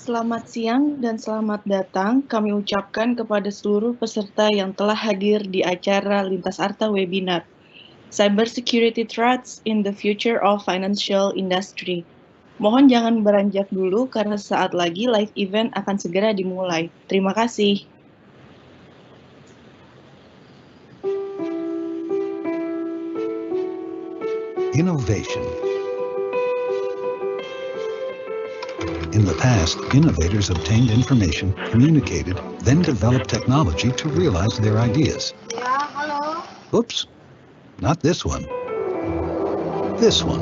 Selamat siang dan selamat datang kami ucapkan kepada seluruh peserta yang telah hadir di acara Lintas Arta Webinar, Cybersecurity Threats in the Future of Financial Industry. Mohon jangan beranjak dulu karena saat lagi live event akan segera dimulai. Terima kasih. Innovation. In the past, innovators obtained information, communicated, then developed technology to realize their ideas. Yeah, hello. Oops, not this one. This one.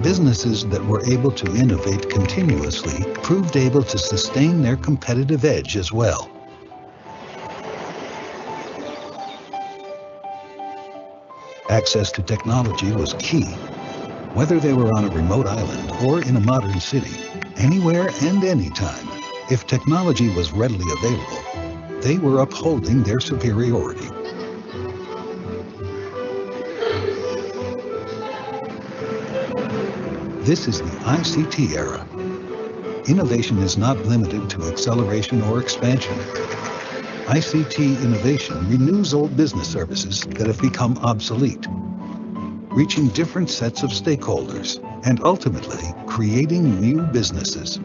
Businesses that were able to innovate continuously proved able to sustain their competitive edge as well. Access to technology was key. Whether they were on a remote island or in a modern city, anywhere and anytime, if technology was readily available, they were upholding their superiority. This is the ICT era. Innovation is not limited to acceleration or expansion. ICT innovation renews old business services that have become obsolete, reaching different sets of stakeholders, and ultimately creating new businesses.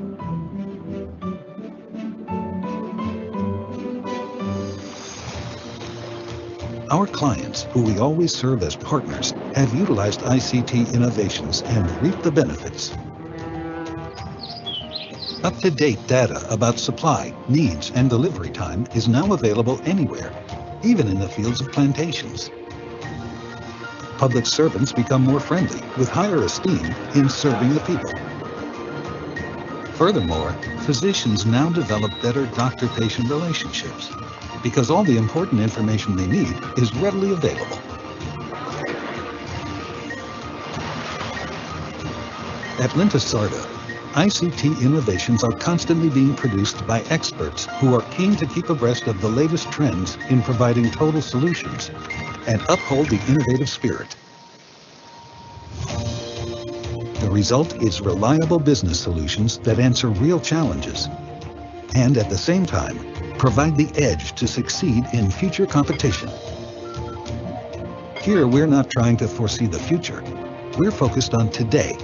Our clients, who we always serve as partners, have utilized ICT innovations and reaped the benefits. Up-to-date data about supply, needs, and delivery time is now available anywhere, even in the fields of plantations. Public servants become more friendly, with higher esteem in serving the people. Furthermore, physicians now develop better doctor-patient relationships, because all the important information they need is readily available. At Lintas Arta, ICT innovations are constantly being produced by experts who are keen to keep abreast of the latest trends in providing total solutions and uphold the innovative spirit. The result is reliable business solutions that answer real challenges and at the same time provide the edge to succeed in future competition. Here we're not trying to foresee the future, we're focused on today,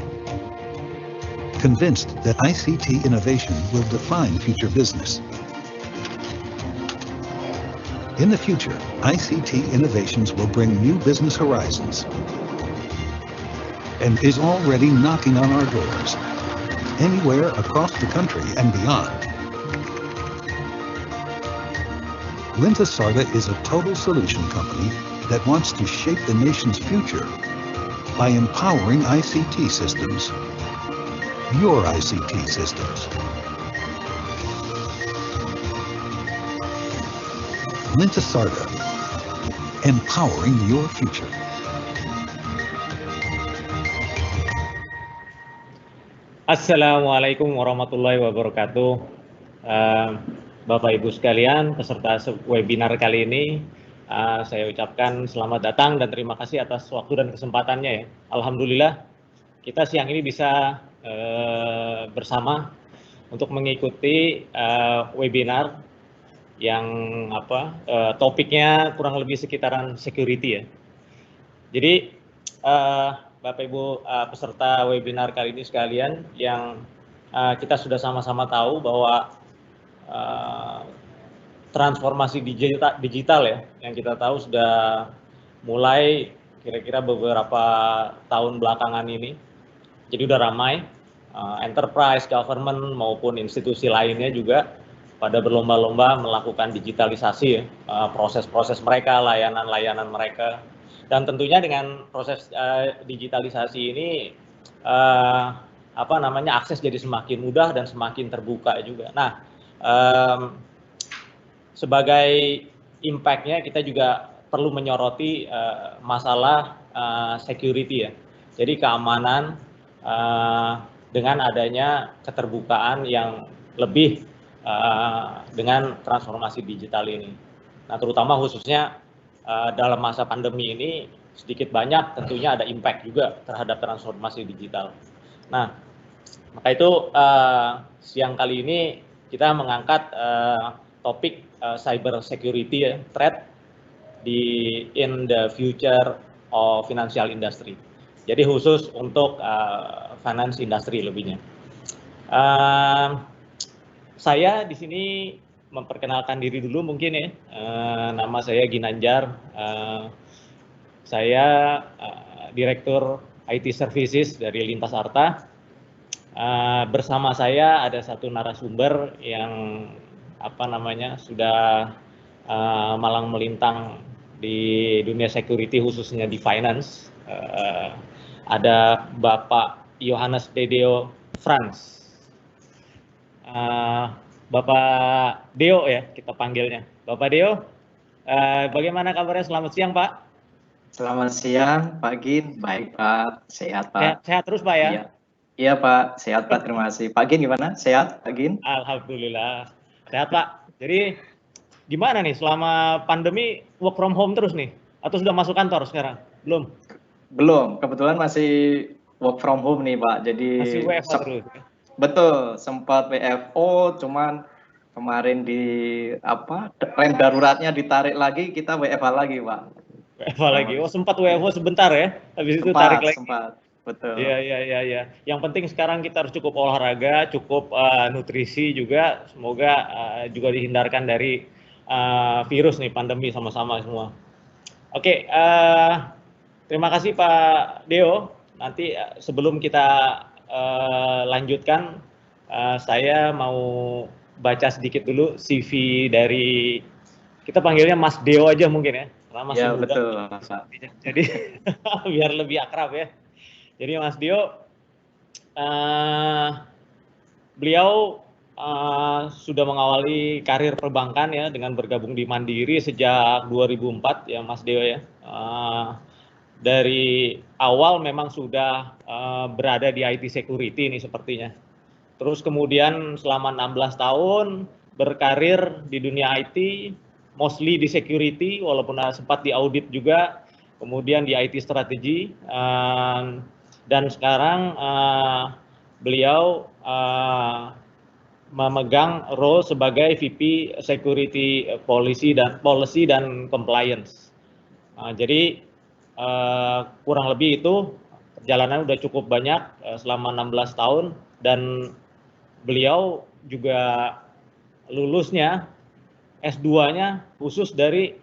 convinced that ICT innovation will define future business. In the future, ICT innovations will bring new business horizons and is already knocking on our doors, anywhere across the country and beyond. Lintas Arta is a total solution company that wants to shape the nation's future by empowering ICT systems, your ICT systems. Lintas Arta, empowering your future. Assalamualaikum warahmatullahi wabarakatuh. Bapak Ibu sekalian, peserta webinar kali ini, saya ucapkan selamat datang dan terima kasih atas waktu dan kesempatannya ya. Alhamdulillah, kita siang ini bisa bersama untuk mengikuti webinar yang topiknya kurang lebih sekitaran security ya. Jadi Bapak Ibu peserta webinar kali ini sekalian, yang kita sudah sama-sama tahu bahwa transformasi digital ya, yang kita tahu sudah mulai kira-kira beberapa tahun belakangan ini. Jadi udah ramai enterprise, government maupun institusi lainnya juga pada berlomba-lomba melakukan digitalisasi ya, proses-proses mereka, layanan-layanan mereka. Dan tentunya dengan proses digitalisasi ini akses jadi semakin mudah dan semakin terbuka juga. Nah, sebagai impact-nya kita juga perlu menyoroti masalah security ya. Jadi keamanan dengan adanya keterbukaan yang lebih dengan transformasi digital ini. Nah, terutama khususnya dalam masa pandemi ini sedikit banyak tentunya ada impact juga terhadap transformasi digital. Nah, Maka itu siang kali ini kita mengangkat topik cyber security ya, threat in the future of financial industry. Jadi khusus untuk finance industry lebihnya. Saya di sini memperkenalkan diri dulu mungkin ya. Nama saya Ginanjar. Saya Direktur IT Services dari Lintas Arta. Bersama saya ada satu narasumber yang sudah malang melintang di dunia security khususnya di finance. Ada Bapak Johannes Dedeo Frans. Bapak Deo ya kita panggilnya. Bapak Deo, bagaimana kabarnya? Selamat siang Pak. Selamat siang Pak Gin, baik Pak, sehat Pak. Sehat terus Pak ya? Iya Pak, sehat Pak, terima kasih. Pak Gin gimana? Sehat Pak Gin? Alhamdulillah, sehat Pak. Jadi gimana nih selama pandemi work from home terus nih? Atau sudah masuk kantor sekarang? Belum? Belum, kebetulan masih work from home nih Pak. Jadi masih WFO terus? Betul, sempat WFO, cuman kemarin rem daruratnya ditarik lagi, kita WFH lagi Pak. WFH lagi, sempat WFO sebentar ya, habis itu tarik lagi. Sempat, betul. Iya. Yang penting sekarang kita harus cukup olahraga, cukup nutrisi juga, semoga juga dihindarkan dari virus nih, pandemi sama-sama semua. Oke, terima kasih Pak Deo. Nanti sebelum kita lanjutkan, saya mau baca sedikit dulu CV dari, kita panggilnya Mas Deo aja mungkin ya. Ya betul. Jadi biar lebih akrab ya. Jadi Mas Dio, beliau sudah mengawali karir perbankan ya dengan bergabung di Mandiri sejak 2004 ya Mas Dio ya. Dari awal memang sudah berada di IT security ini sepertinya. Terus kemudian selama 16 tahun berkarir di dunia IT, mostly di security, walaupun sempat di audit juga, kemudian di IT strategi, dan sekarang beliau memegang role sebagai VP Security Policy dan Compliance. Jadi kurang lebih itu perjalanan udah cukup banyak selama 16 tahun, dan beliau juga lulusnya S2-nya khusus dari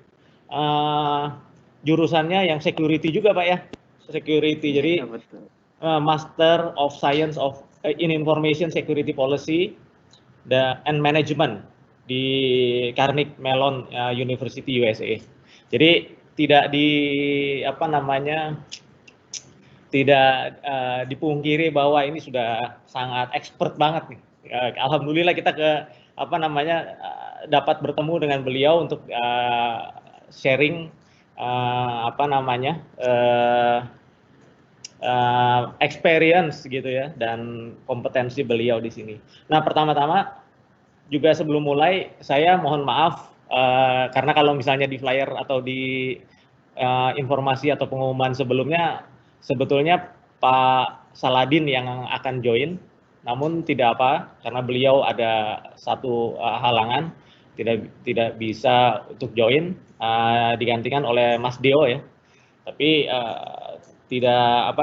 jurusannya yang security juga Pak ya, security. Jadi Master of Science in Information Security Policy and Management di Carnegie Mellon University USA. Jadi tidak dipungkiri bahwa ini sudah sangat expert banget nih. Alhamdulillah kita dapat bertemu dengan beliau untuk sharing experience gitu ya, dan kompetensi beliau di sini. Nah, pertama-tama juga sebelum mulai saya mohon maaf karena kalau misalnya di flyer atau di informasi atau pengumuman sebelumnya sebetulnya Pak Saladin yang akan join, namun tidak apa, karena beliau ada satu halangan, tidak bisa untuk join, digantikan oleh Mas Deo ya. Tapi tidak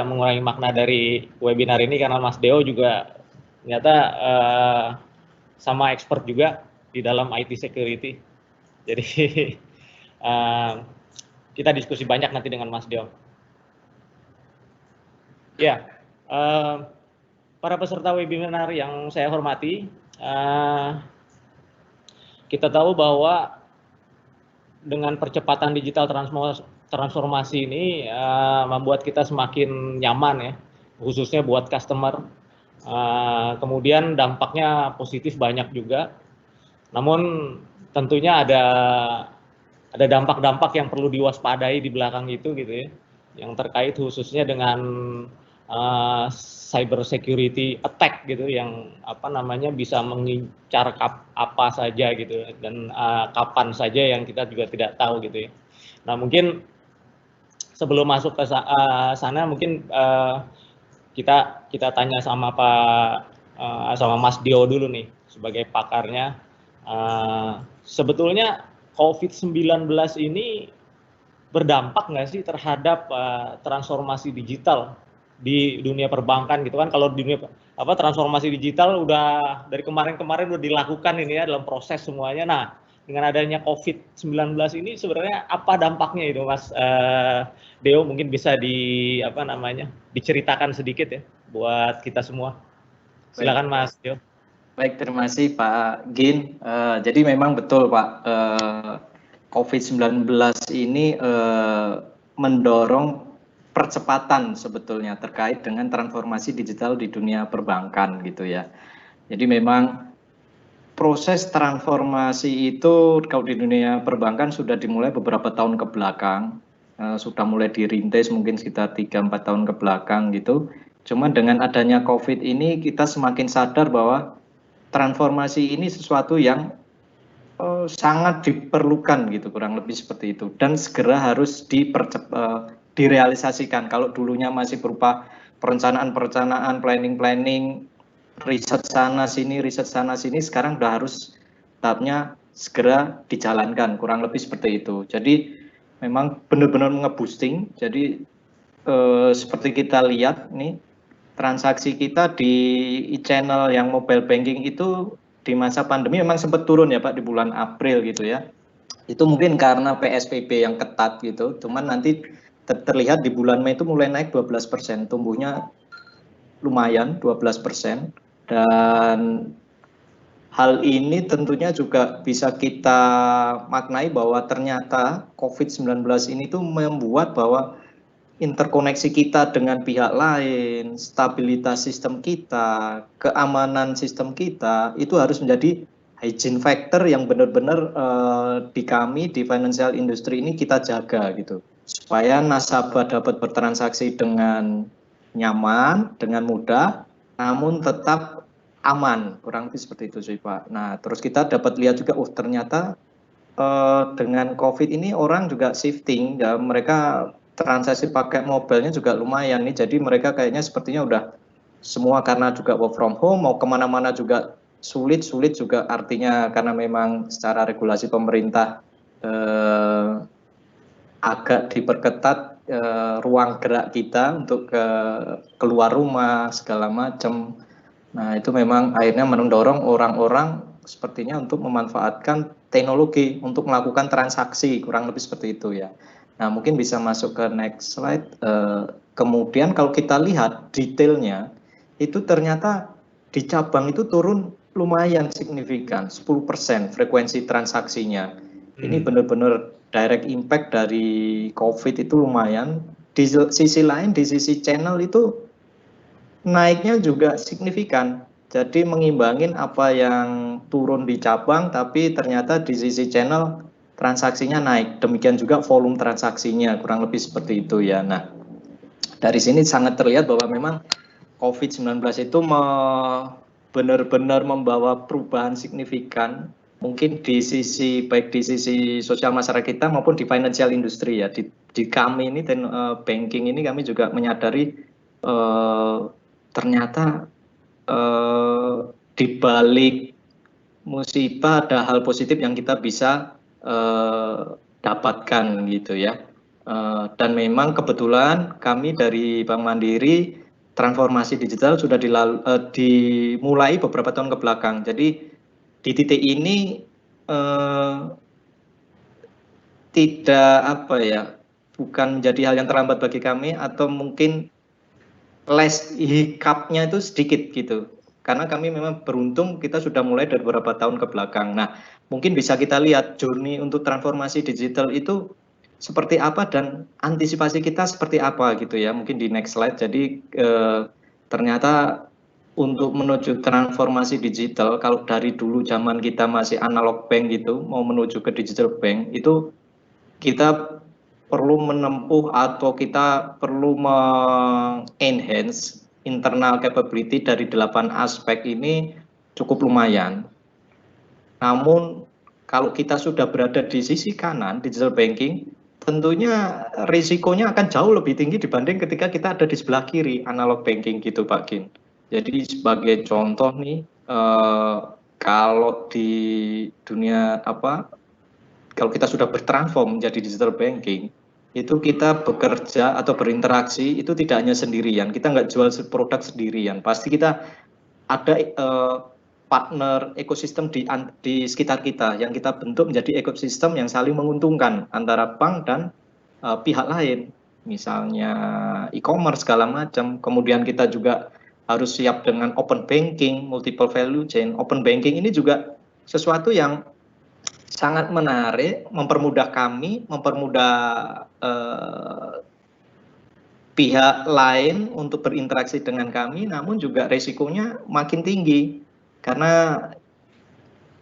mengurangi makna dari webinar ini, karena Mas Deo juga ternyata sama expert juga di dalam IT security. Jadi kita diskusi banyak nanti dengan Mas Deo. Ya, para peserta webinar yang saya hormati, kita tahu bahwa dengan percepatan digital transformasi ini membuat kita semakin nyaman ya, khususnya buat customer. Kemudian dampaknya positif banyak juga. Namun tentunya ada dampak-dampak yang perlu diwaspadai di belakang itu gitu ya, yang terkait khususnya dengan cyber security attack gitu, yang bisa mengincar apa saja gitu, dan kapan saja yang kita juga tidak tahu gitu ya. Nah, mungkin sebelum masuk ke sana mungkin kita tanya sama sama Mas Dio dulu nih sebagai pakarnya. Sebetulnya COVID-19 ini berdampak nggak sih terhadap transformasi digital di dunia perbankan gitu kan? Kalau di dunia transformasi digital udah dari kemarin-kemarin udah dilakukan ini ya dalam proses semuanya. Nah, dengan adanya COVID-19 ini sebenarnya apa dampaknya itu, Mas Deo? Mungkin bisa diceritakan sedikit ya buat kita semua. Silakan Mas Deo. Baik, terima kasih Pak Gin. Jadi memang betul Pak, COVID-19 ini mendorong percepatan sebetulnya terkait dengan transformasi digital di dunia perbankan gitu ya. Jadi memang proses transformasi itu kalau di dunia perbankan sudah dimulai beberapa tahun ke belakang, sudah mulai dirintis mungkin sekitar 3-4 tahun ke belakang gitu. Cuman dengan adanya COVID ini kita semakin sadar bahwa transformasi ini sesuatu yang sangat diperlukan gitu, kurang lebih seperti itu, dan segera harus direalisasikan. Kalau dulunya masih berupa perencanaan, planning, riset sana sini, sekarang udah harus tahapnya segera dijalankan, kurang lebih seperti itu. Jadi memang benar-benar nge-boosting. Jadi seperti kita lihat nih, transaksi kita di e-channel yang mobile banking itu di masa pandemi memang sempat turun ya Pak, di bulan April gitu ya. Itu mungkin karena PSBB yang ketat gitu, cuman nanti terlihat di bulan Mei itu mulai naik 12%, tumbuhnya lumayan 12%. Dan hal ini tentunya juga bisa kita maknai bahwa ternyata COVID-19 ini tuh membuat bahwa interkoneksi kita dengan pihak lain, stabilitas sistem kita, keamanan sistem kita, itu harus menjadi hygiene factor yang benar-benar di kami, di financial industry ini kita jaga gitu. Supaya nasabah dapat bertransaksi dengan nyaman, dengan mudah, namun tetap aman, kurang lebih seperti itu sih Pak. Nah, terus kita dapat lihat juga, ternyata dengan COVID ini orang juga shifting, ya mereka transaksi pakai mobilenya juga lumayan nih, jadi mereka kayaknya sepertinya udah semua, karena juga work from home, mau kemana-mana juga sulit juga, artinya karena memang secara regulasi pemerintah agak diperketat ruang gerak kita untuk keluar rumah segala macam. Nah itu memang akhirnya mendorong orang-orang sepertinya untuk memanfaatkan teknologi untuk melakukan transaksi, kurang lebih seperti itu ya. Nah mungkin bisa masuk ke next slide. Kemudian kalau kita lihat detailnya, itu ternyata di cabang itu turun lumayan signifikan, 10% frekuensi transaksinya. Ini benar-benar direct impact dari COVID itu lumayan. Di sisi lain, di sisi channel itu naiknya juga signifikan. Jadi mengimbangin apa yang turun di cabang, tapi ternyata di sisi channel transaksinya naik. Demikian juga volume transaksinya, kurang lebih seperti itu ya. Nah, dari sini sangat terlihat bahwa memang COVID-19 itu benar-benar membawa perubahan signifikan, mungkin di sisi baik di sisi sosial masyarakat kita maupun di financial industry ya. Di kami ini banking ini kami juga menyadari ternyata di balik musibah ada hal positif yang kita bisa dapatkan gitu ya. Dan memang kebetulan kami dari Bank Mandiri transformasi digital sudah dimulai beberapa tahun ke belakang. Jadi di titik ini tidak bukan menjadi hal yang terlambat bagi kami, atau mungkin less hiccup-nya itu sedikit gitu. Karena kami memang beruntung kita sudah mulai dari beberapa tahun ke belakang. Nah, mungkin bisa kita lihat journey untuk transformasi digital itu seperti apa dan antisipasi kita seperti apa gitu ya. Mungkin di next slide. Jadi ternyata untuk menuju transformasi digital, kalau dari dulu zaman kita masih analog bank gitu, mau menuju ke digital bank, itu kita perlu menempuh atau kita perlu enhance internal capability dari 8 aspek ini cukup lumayan. Namun kalau kita sudah berada di sisi kanan digital banking, tentunya risikonya akan jauh lebih tinggi dibanding ketika kita ada di sebelah kiri analog banking gitu Pak Gin. Jadi sebagai contoh nih, kalau di dunia kalau kita sudah bertransform menjadi digital banking, itu kita bekerja atau berinteraksi itu tidak hanya sendirian, kita nggak jual produk sendirian, pasti kita ada partner ekosistem di sekitar kita yang kita bentuk menjadi ekosistem yang saling menguntungkan antara bank dan pihak lain, misalnya e-commerce segala macam. Kemudian kita juga harus siap dengan open banking, multiple value chain. Open banking ini juga sesuatu yang sangat menarik, mempermudah kami, mempermudah pihak lain untuk berinteraksi dengan kami, namun juga resikonya makin tinggi. Karena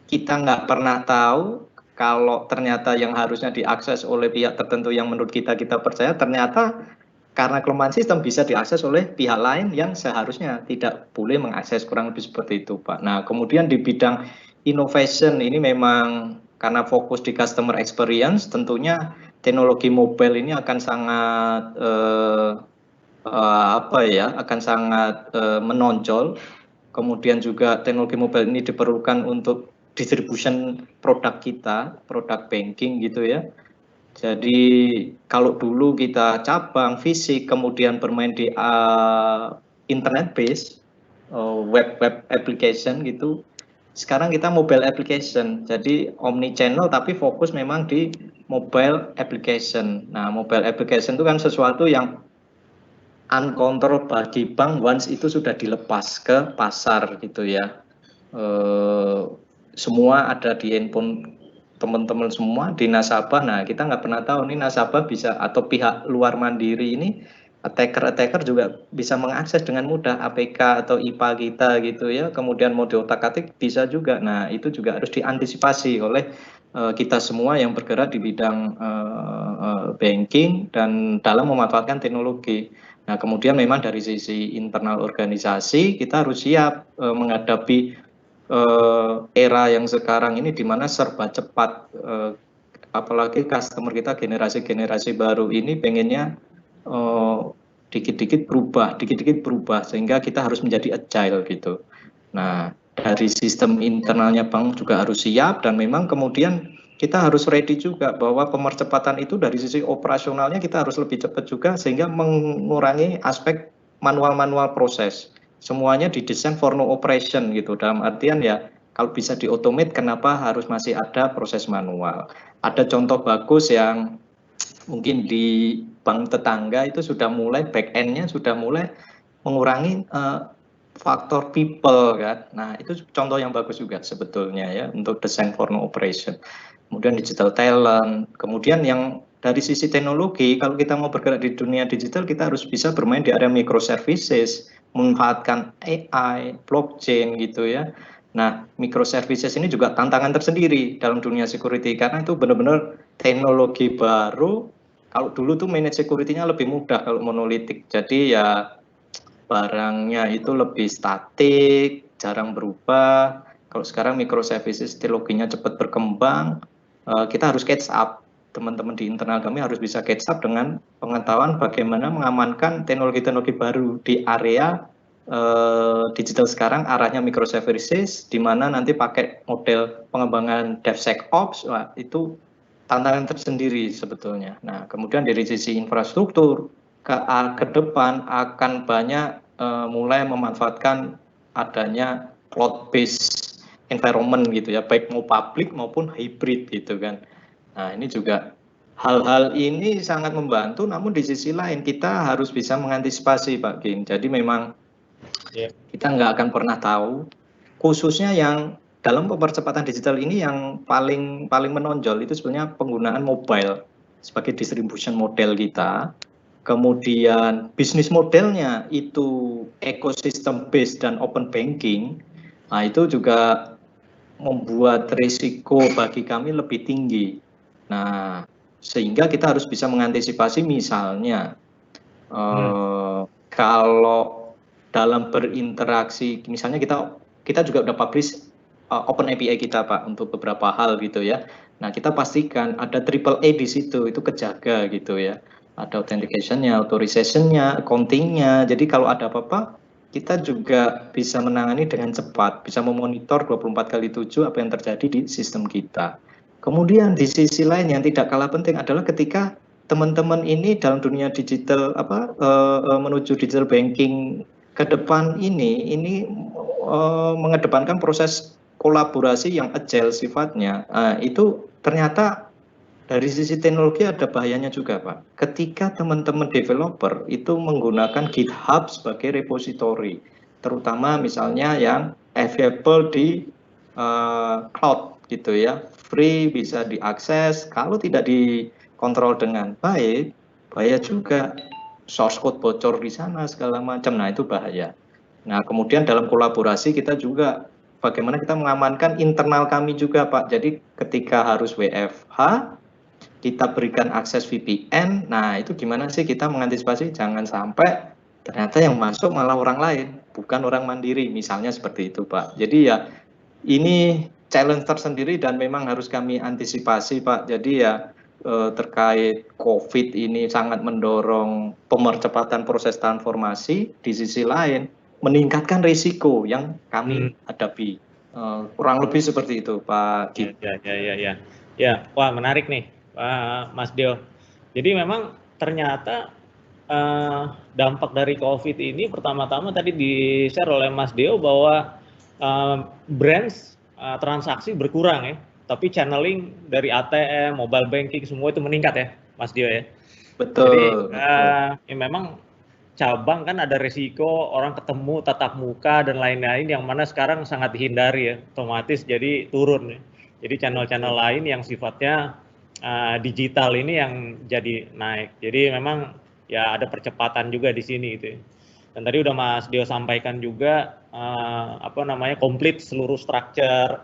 kita nggak pernah tahu kalau ternyata yang harusnya diakses oleh pihak tertentu yang menurut kita percaya, ternyata karena kelemahan sistem bisa diakses oleh pihak lain yang seharusnya tidak boleh mengakses, kurang lebih seperti itu Pak. Nah kemudian di bidang innovation ini memang karena fokus di customer experience, tentunya teknologi mobile ini akan sangat akan sangat menonjol. Kemudian juga teknologi mobile ini diperlukan untuk distribution produk kita, produk banking gitu ya. Jadi kalau dulu kita cabang fisik kemudian bermain di internet base, web application gitu. Sekarang kita mobile application, jadi omni channel tapi fokus memang di mobile application. Nah, mobile application itu kan sesuatu yang uncontrolled bagi bank once itu sudah dilepas ke pasar gitu ya. Semua ada di handphone teman-teman semua di nasabah. Nah kita nggak pernah tahu nih nasabah bisa atau pihak luar mandiri ini attacker juga bisa mengakses dengan mudah APK atau IPA kita gitu ya. Kemudian mau diotak-atik bisa juga. Nah itu juga harus diantisipasi oleh kita semua yang bergerak di bidang banking dan dalam memanfaatkan teknologi. Nah, kemudian memang dari sisi internal organisasi kita harus siap menghadapi era yang sekarang ini di mana serba cepat, apalagi customer kita generasi baru ini pengennya dikit-dikit berubah, sehingga kita harus menjadi agile gitu. Nah, dari sistem internalnya bank juga harus siap dan memang kemudian kita harus ready juga bahwa pemercepatan itu dari sisi operasionalnya kita harus lebih cepat juga sehingga mengurangi aspek manual proses. Semuanya didesain for no operation gitu. Dalam artian ya kalau bisa diautomate kenapa harus masih ada proses manual. Ada contoh bagus yang mungkin di bank tetangga itu sudah mulai back end-nya sudah mulai mengurangi faktor people kan. Nah, itu contoh yang bagus juga sebetulnya ya untuk desain for no operation. Kemudian digital talent, kemudian yang dari sisi teknologi, kalau kita mau bergerak di dunia digital, kita harus bisa bermain di area microservices, memanfaatkan AI, blockchain gitu ya. Nah, microservices ini juga tantangan tersendiri dalam dunia security, karena itu benar-benar teknologi baru. Kalau dulu tuh manage security-nya lebih mudah kalau monolitik, jadi ya barangnya itu lebih statik, jarang berubah. Kalau sekarang microservices teknologinya cepat berkembang, kita harus catch up. Teman-teman di internal kami harus bisa catch up dengan pengetahuan bagaimana mengamankan teknologi-teknologi baru di area digital sekarang, arahnya microservices, di mana nanti pakai model pengembangan DevSecOps, wah, itu tantangan tersendiri sebetulnya. Nah, kemudian dari sisi infrastruktur, ke depan akan banyak mulai memanfaatkan adanya cloud-based environment gitu ya, baik mau publik maupun hybrid gitu kan. Nah ini juga hal-hal ini sangat membantu, namun di sisi lain kita harus bisa mengantisipasi Pak Gin. Jadi memang kita nggak akan pernah tahu, khususnya yang dalam pemercepatan digital ini yang paling menonjol itu sebenarnya penggunaan mobile sebagai distribution model kita. Kemudian bisnis modelnya itu ekosistem based dan open banking, nah itu juga membuat risiko bagi kami lebih tinggi. Nah, sehingga kita harus bisa mengantisipasi misalnya kalau dalam berinteraksi, misalnya kita juga udah publish open API kita Pak untuk beberapa hal gitu ya. Nah, kita pastikan ada triple A di situ, itu kejaga gitu ya. Ada authentication-nya, authorization-nya, accounting-nya. Jadi kalau ada apa-apa, kita juga bisa menangani dengan cepat, bisa memonitor 24/7 apa yang terjadi di sistem kita. Kemudian di sisi lain yang tidak kalah penting adalah ketika teman-teman ini dalam dunia digital menuju digital banking ke depan ini mengedepankan proses kolaborasi yang agile sifatnya. Itu ternyata dari sisi teknologi ada bahayanya juga, Pak. Ketika teman-teman developer itu menggunakan GitHub sebagai repository, terutama misalnya yang available di cloud gitu ya, free bisa diakses, kalau tidak dikontrol dengan baik, bahaya juga. Source code bocor di sana segala macam, nah itu bahaya. Nah, kemudian dalam kolaborasi kita juga bagaimana kita mengamankan internal kami juga, Pak. Jadi ketika harus WFH, kita berikan akses VPN. Nah, itu gimana sih kita mengantisipasi jangan sampai ternyata yang masuk malah orang lain, bukan orang mandiri, misalnya seperti itu, Pak. Jadi ya ini challenge tersendiri dan memang harus kami antisipasi, Pak. Jadi ya terkait COVID ini sangat mendorong pemercepatan proses transformasi, di sisi lain meningkatkan risiko yang kami hadapi. Kurang lebih seperti itu, Pak. Ya, wah menarik nih, Mas Dio. Jadi memang ternyata dampak dari COVID ini pertama-tama tadi di-share oleh Mas Dio bahwa brands transaksi berkurang ya, tapi channeling dari ATM, mobile banking semua itu meningkat ya, Mas Dio ya. Betul. Jadi ya memang cabang kan ada resiko orang ketemu tatap muka dan lain-lain yang mana sekarang sangat dihindari ya, otomatis jadi turun ya. Jadi channel-channel lain yang sifatnya digital ini yang jadi naik. Jadi memang ya ada percepatan juga di sini itu. Dan tadi udah Mas Dio sampaikan juga komplit seluruh structure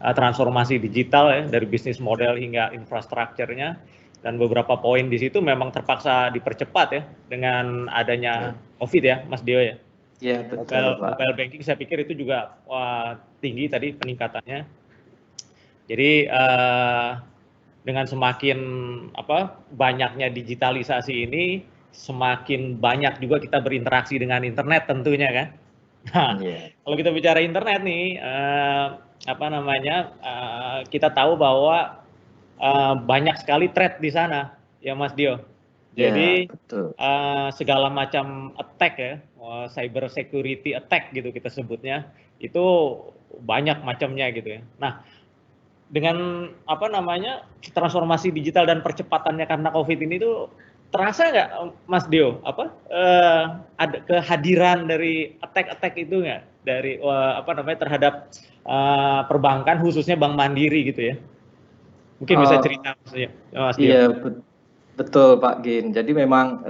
transformasi digital ya dari bisnis model hingga infrastrukturnya, dan beberapa poin di situ memang terpaksa dipercepat ya dengan adanya COVID ya, Mas Dio ya. Iya, betul, Pak. Mobile banking saya pikir itu juga tinggi tadi peningkatannya. Jadi dengan semakin banyaknya digitalisasi ini, semakin banyak juga kita berinteraksi dengan internet tentunya kan. Nah, kalau kita bicara internet nih, kita tahu bahwa banyak sekali threat di sana, ya Mas Dio. Jadi segala macam attack ya, cyber security attack gitu kita sebutnya, itu banyak macamnya gitu ya. Nah, dengan transformasi digital dan percepatannya karena COVID ini tuh terasa nggak, Mas Dio, ada kehadiran dari attack itu nggak dari terhadap perbankan khususnya Bank Mandiri gitu ya? Mungkin bisa cerita Mas Dio. Iya, betul Pak Gin. Jadi memang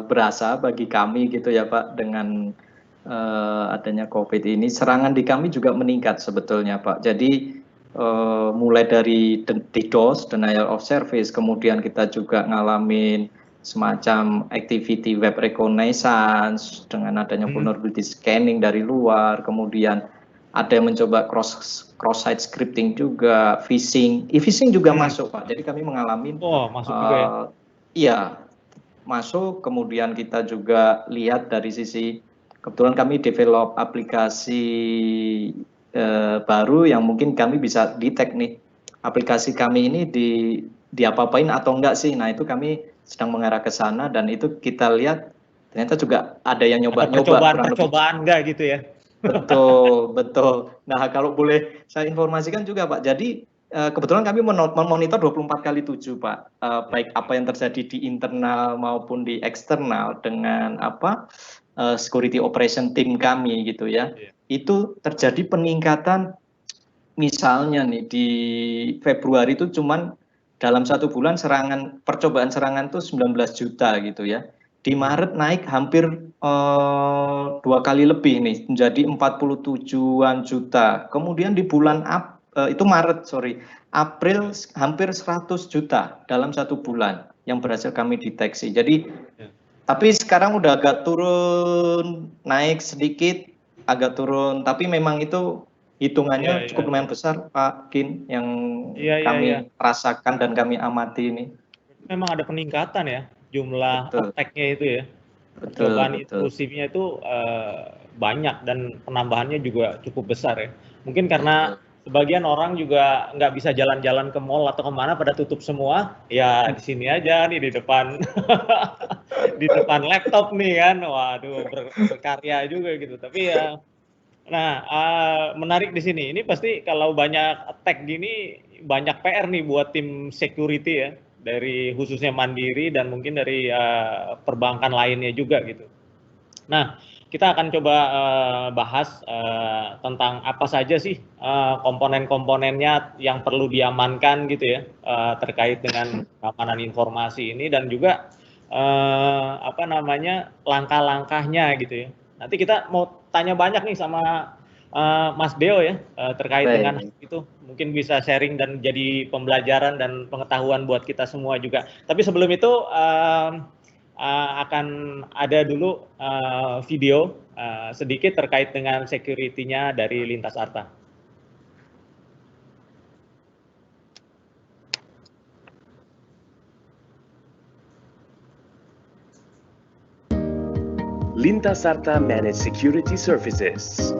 berasa bagi kami gitu ya Pak, dengan adanya COVID ini, serangan di kami juga meningkat sebetulnya Pak. Jadi mulai dari DDoS, denial of service, kemudian kita juga ngalamin semacam activity web reconnaissance dengan adanya vulnerability scanning dari luar, kemudian ada yang mencoba cross-site scripting juga, phishing juga masuk Pak. Jadi kami mengalami masuk juga ya? Iya, masuk. Kemudian kita juga lihat dari sisi, kebetulan kami develop aplikasi baru yang mungkin kami bisa detect nih, aplikasi kami ini diapa-apain atau enggak sih. Nah itu kami sedang mengarah ke sana, dan itu kita lihat ternyata juga ada yang nyoba-nyoba. Percobaan enggak gitu ya? Betul. Nah kalau boleh saya informasikan juga Pak, jadi kebetulan kami memonitor 24/7 Pak, baik apa yang terjadi di internal maupun di eksternal dengan security operation team kami gitu ya. Itu terjadi peningkatan, misalnya nih di Februari itu cuman dalam 1 bulan percobaan serangan itu 19 juta gitu ya. Di Maret naik hampir 2 kali lebih nih, menjadi 47-an juta. Kemudian di bulan April hampir 100 juta dalam 1 bulan yang berhasil kami deteksi. Jadi tapi sekarang udah agak turun, naik sedikit, agak turun, tapi memang itu hitungannya Iya, cukup iya. lumayan besar, Pak Kin, yang Iya, iya, kami iya. rasakan dan kami amati ini. Memang ada peningkatan ya, jumlah Betul, attack-nya itu ya. betul, Percobaan betul. intrusifnya itu banyak dan penambahannya juga cukup besar ya. Mungkin karena Betul. sebagian orang juga nggak bisa jalan-jalan ke mall atau kemana, pada tutup semua. Ya di sini aja nih di depan di depan laptop nih kan. Waduh, berkarya juga gitu. Tapi ya, nah menarik di sini. Ini pasti kalau banyak attack gini banyak PR nih buat tim security ya, dari khususnya Mandiri dan mungkin dari perbankan lainnya juga gitu. Nah, kita akan coba bahas tentang apa saja sih komponen-komponennya yang perlu diamankan gitu ya, terkait dengan keamanan informasi ini, dan juga apa namanya, langkah-langkahnya gitu ya. Nanti kita mau tanya banyak nih sama Mas Deo ya, terkait dengan Baik. itu. Mungkin bisa sharing dan jadi pembelajaran dan pengetahuan buat kita semua juga. Tapi sebelum itu akan ada dulu video sedikit terkait dengan security-nya dari Lintas Arta. Lintas Arta Managed Security Services.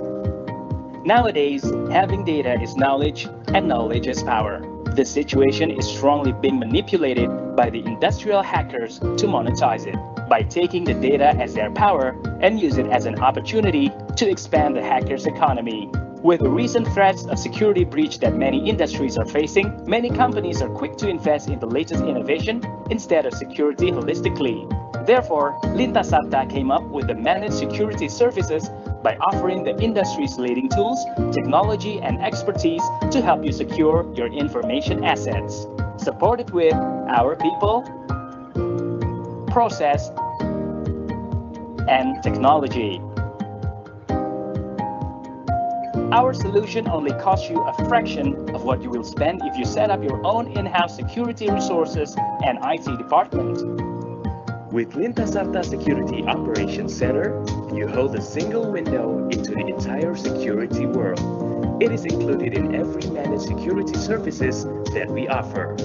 Nowadays, having data is knowledge, and knowledge is power. The situation is strongly being manipulated by the industrial hackers to monetize it by taking the data as their power and use it as an opportunity to expand the hackers' economy. With the recent threats of security breach that many industries are facing, many companies are quick to invest in the latest innovation instead of security holistically. Therefore, Lintas Arta came up with the managed security services by offering the industry's leading tools, technology, and expertise to help you secure your information assets. Supported with our people, process, and technology. Our solution only costs you a fraction of what you will spend if you set up your own in-house security resources and IT department. With Lintas Arta Security Operations Center, you hold a single window into the entire security world. It is included in every managed security services that we offer.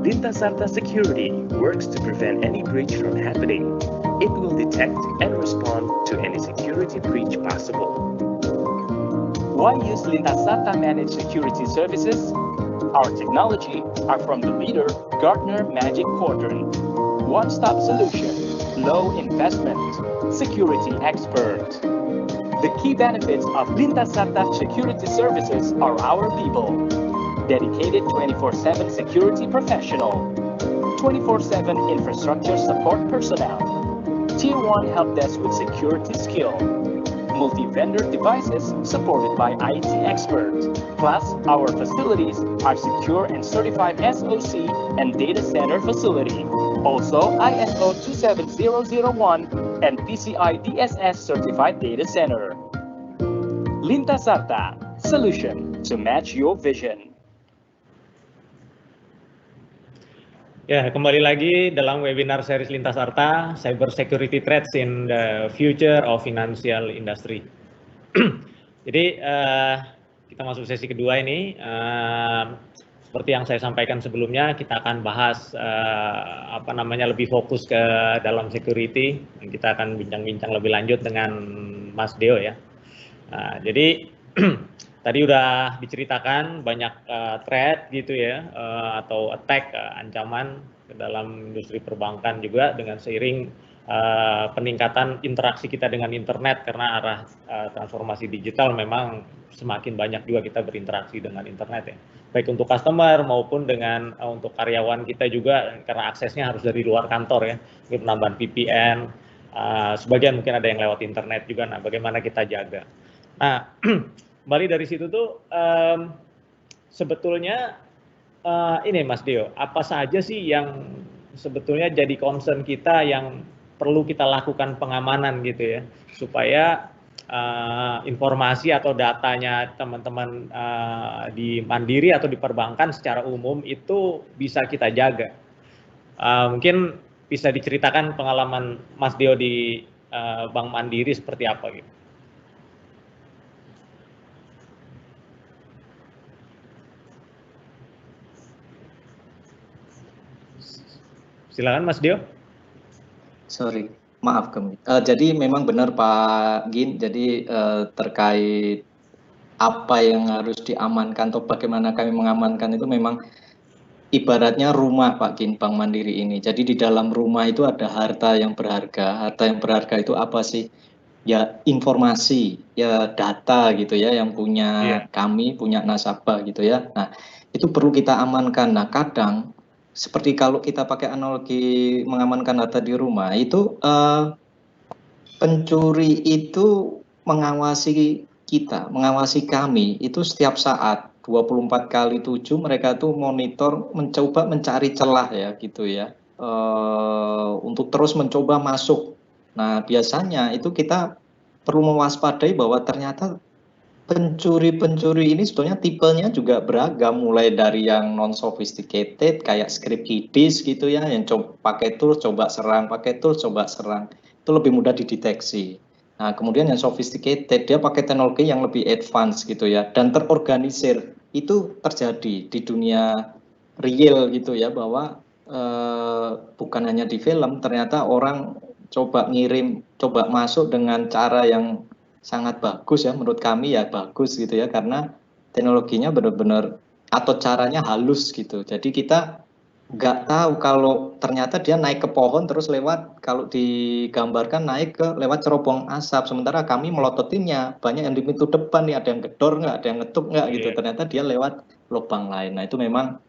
Lintas Arta Security works to prevent any breach from happening. It will detect and respond to any security breach possible. Why use Lintas Arta Managed Security Services? Our technology are from the leader Gartner Magic Quadrant. One-stop solution, low investment, security expert. The key benefits of Lintas Arta Security Services are our people. Dedicated 24/7 security professional, 24/7 infrastructure support personnel, Tier 1 help desk with security skill, multi-vendor devices supported by IT experts. Plus, our facilities are secure and certified SOC and data center facility. Also, ISO 27001 and PCI DSS certified data center. Lintas Arta, solution to match your vision. Ya, kembali lagi dalam webinar series Lintas Arta, Cyber Security Threats in the Future of Financial Industry. Jadi, kita masuk sesi kedua ini. Seperti yang saya sampaikan sebelumnya, kita akan bahas lebih fokus ke dalam security. Kita akan bincang-bincang lebih lanjut dengan Mas Deo ya. Jadi tadi udah diceritakan banyak threat gitu ya, atau attack, ancaman ke dalam industri perbankan juga dengan seiring peningkatan interaksi kita dengan internet, karena arah transformasi digital memang semakin banyak juga kita berinteraksi dengan internet ya, baik untuk customer maupun dengan untuk karyawan kita juga, karena aksesnya harus dari luar kantor ya, penambahan VPN, sebagian mungkin ada yang lewat internet juga. Nah, bagaimana kita jaga? Nah, kembali dari situ tuh sebetulnya ini Mas Deo, apa saja sih yang sebetulnya jadi concern kita yang perlu kita lakukan pengamanan gitu ya, supaya informasi atau datanya teman-teman di Mandiri atau di perbankan secara umum itu bisa kita jaga. Mungkin bisa diceritakan pengalaman Mas Deo di Bank Mandiri seperti apa gitu. Silakan Mas Dio. Sorry, maaf Gem. Jadi memang benar Pak Gin, jadi terkait apa yang harus diamankan atau bagaimana kami mengamankan itu memang ibaratnya rumah Pak Gin, Bank Mandiri ini. Jadi di dalam rumah itu ada harta yang berharga. Harta yang berharga itu apa sih? Ya informasi, ya data gitu ya, yang punya kami, punya nasabah gitu ya. Nah, itu perlu kita amankan. Nah, kadang seperti kalau kita pakai analogi mengamankan data di rumah, itu pencuri itu mengawasi kita, mengawasi kami itu setiap saat 24 kali 7 mereka tuh monitor, mencoba mencari celah ya gitu ya, untuk terus mencoba masuk. Nah biasanya itu kita perlu mewaspadai bahwa ternyata pencuri-pencuri ini sebetulnya tipenya juga beragam, mulai dari yang non sophisticated kayak script kiddies gitu ya, yang pakai tools coba serang, pakai tools coba serang, itu lebih mudah dideteksi. Nah kemudian yang sophisticated dia pakai teknologi yang lebih advance gitu ya, dan terorganisir. Itu terjadi di dunia real gitu ya, bahwa bukan hanya di film, ternyata orang coba ngirim, coba masuk dengan cara yang sangat bagus ya, menurut kami ya bagus gitu ya, karena teknologinya benar-benar atau caranya halus gitu. Jadi kita nggak tahu kalau ternyata dia naik ke pohon terus lewat, kalau digambarkan naik ke lewat cerobong asap, sementara kami melototinnya banyak yang di pintu depan nih, ada yang gedor nggak, ada yang ngetuk nggak gitu, ternyata dia lewat lubang lain. Nah itu memang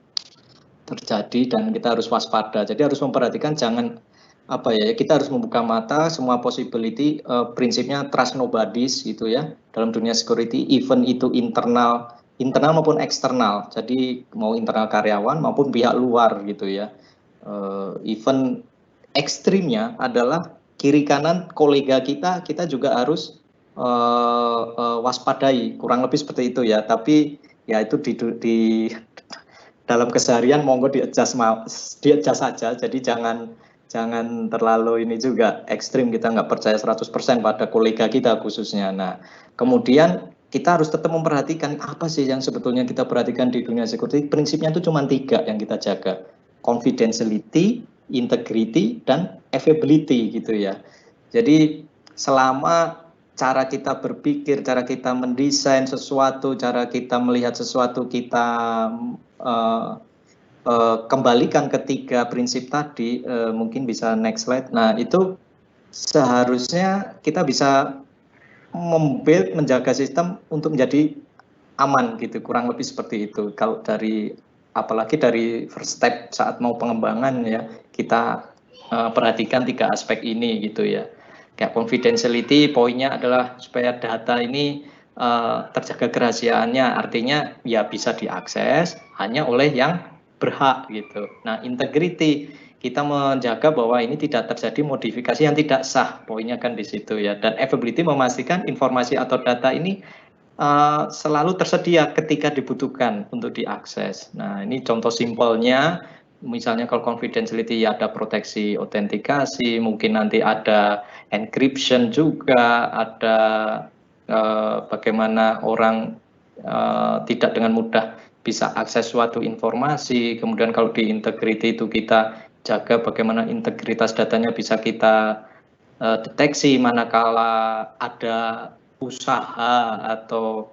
terjadi dan kita harus waspada. Jadi harus memperhatikan, jangan apa ya, kita harus membuka mata semua possibility, prinsipnya trust nobodies gitu ya dalam dunia security, even itu internal maupun eksternal. Jadi mau internal karyawan maupun pihak luar gitu ya. Even ekstrimnya adalah kiri kanan kolega kita juga harus waspadai, kurang lebih seperti itu ya. Tapi ya itu di dalam keseharian monggo di-adjust saja. Jadi jangan terlalu ini juga ekstrim, kita nggak percaya 100% pada kolega kita khususnya. Nah, kemudian kita harus tetap memperhatikan apa sih yang sebetulnya kita perhatikan di dunia security. Prinsipnya itu cuma 3 yang kita jaga: confidentiality, integrity, dan availability gitu ya. Jadi selama cara kita berpikir, cara kita mendesain sesuatu, cara kita melihat sesuatu, kita kembalikan ketiga prinsip tadi, mungkin bisa next slide. Nah itu seharusnya kita bisa membuild, menjaga sistem untuk menjadi aman gitu, kurang lebih seperti itu. Kalau dari, apalagi dari first step saat mau pengembangan ya, kita perhatikan 3 aspek ini gitu ya. Kayak confidentiality, poinnya adalah supaya data ini terjaga kerahasiaannya, artinya ya bisa diakses hanya oleh yang berhak gitu. Nah, integrity, kita menjaga bahwa ini tidak terjadi modifikasi yang tidak sah, poinnya kan di situ ya. Dan availability, memastikan informasi atau data ini selalu tersedia ketika dibutuhkan untuk diakses. Nah, ini contoh simpelnya, misalnya kalau confidentiality ya ada proteksi autentikasi, mungkin nanti ada encryption juga, ada bagaimana orang tidak dengan mudah bisa akses suatu informasi. Kemudian kalau di integrity itu kita jaga bagaimana integritas datanya bisa kita deteksi manakala ada usaha atau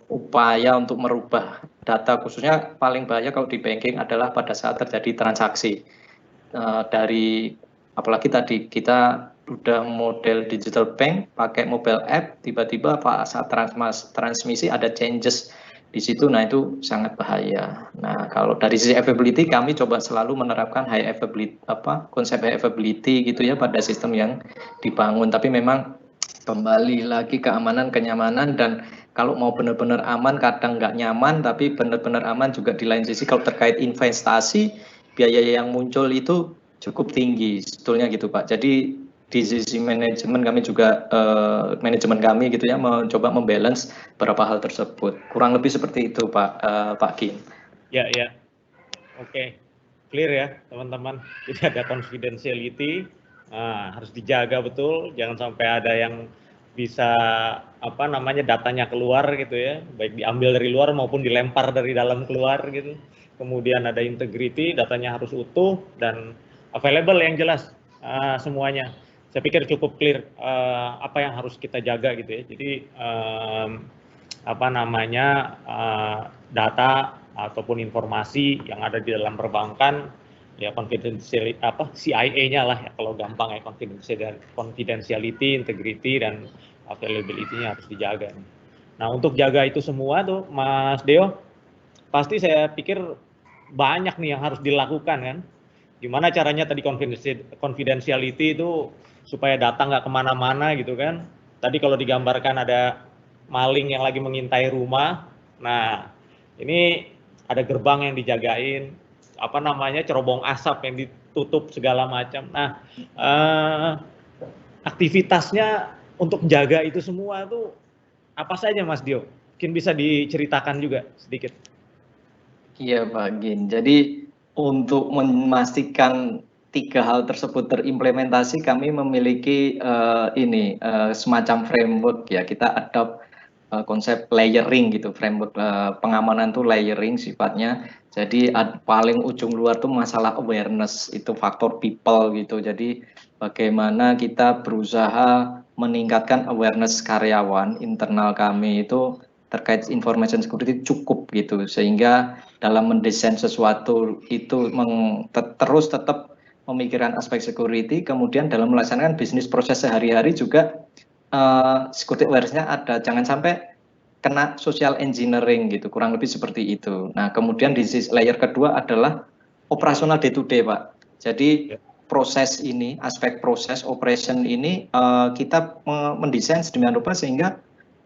upaya untuk merubah data, khususnya paling bahaya kalau di banking adalah pada saat terjadi transaksi dari, apalagi tadi kita udah model digital bank pakai mobile app, tiba-tiba saat transmisi ada changes di situ, nah itu sangat bahaya. Nah kalau dari sisi availability, kami coba selalu menerapkan high availability, konsep high availability gitu ya pada sistem yang dibangun. Tapi memang kembali lagi keamanan, kenyamanan, dan kalau mau benar-benar aman kadang nggak nyaman, tapi benar-benar aman juga di lain sisi. Kalau terkait investasi, biaya yang muncul itu cukup tinggi sebetulnya gitu Pak. Jadi di sisi manajemen kami juga, manajemen kami gitu ya, mencoba membalance beberapa hal tersebut. Kurang lebih seperti itu Pak Kim. Ya, oke, clear ya teman-teman. Jadi ada confidentiality, harus dijaga betul, jangan sampai ada yang bisa datanya keluar gitu ya, baik diambil dari luar maupun dilempar dari dalam keluar gitu. Kemudian ada integrity, datanya harus utuh, dan available yang jelas semuanya. Saya pikir cukup clear apa yang harus kita jaga gitu ya. Jadi data ataupun informasi yang ada di dalam perbankan ya CIA-nya lah ya kalau gampang ya, confidentiality, integrity dan availability-nya harus dijaga. Nah, untuk jaga itu semua tuh Mas Deo, pasti saya pikir banyak nih yang harus dilakukan kan. Gimana caranya tadi confidentiality itu supaya data nggak kemana-mana gitu kan. Tadi kalau digambarkan ada maling yang lagi mengintai rumah, nah ini ada gerbang yang dijagain, cerobong asap yang ditutup segala macam. Nah, aktivitasnya untuk menjaga itu semua tuh apa saja Mas Dio? Mungkin bisa diceritakan juga sedikit. Iya Pak Gin, jadi untuk memastikan 3 hal tersebut terimplementasi, kami memiliki semacam framework ya. Kita adopt konsep layering gitu, framework pengamanan tuh layering sifatnya. Jadi paling ujung luar tuh masalah awareness, itu faktor people gitu. Jadi bagaimana kita berusaha meningkatkan awareness karyawan internal kami itu terkait information security cukup gitu, sehingga dalam mendesain sesuatu itu terus tetap memikirkan aspek security, kemudian dalam melaksanakan bisnis proses sehari-hari juga security awareness-nya ada, jangan sampai kena social engineering gitu, kurang lebih seperti itu. Nah, kemudian di layer kedua adalah operasional day to day, Pak. Jadi proses ini, aspek proses operation ini kita mendesain sedemikian rupa sehingga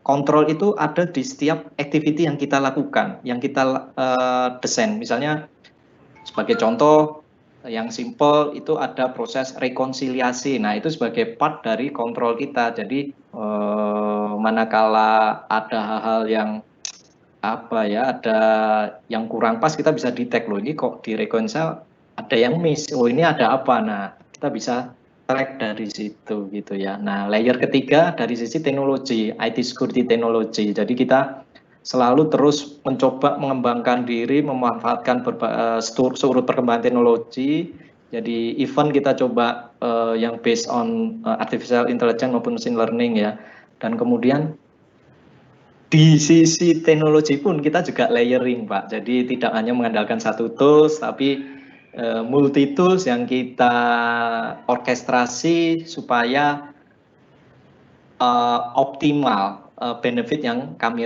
kontrol itu ada di setiap activity yang kita lakukan, yang kita desain. Misalnya sebagai contoh yang simple itu ada proses rekonsiliasi. Nah, itu sebagai part dari kontrol kita. Jadi manakala ada hal-hal yang ada yang kurang pas, kita bisa detect loh, ini kok di reconcile ada yang miss. Oh, ini ada apa? Nah, kita bisa track dari situ gitu ya. Nah, layer ketiga dari sisi teknologi, IT security technology. Jadi kita selalu terus mencoba mengembangkan diri, memanfaatkan seluruh perkembangan teknologi. Jadi even kita coba yang based on artificial intelligence maupun machine learning ya. Dan kemudian di sisi teknologi pun kita juga layering, Pak. Jadi tidak hanya mengandalkan satu tools, tapi multi tools yang kita orkestrasi supaya optimal benefit yang kami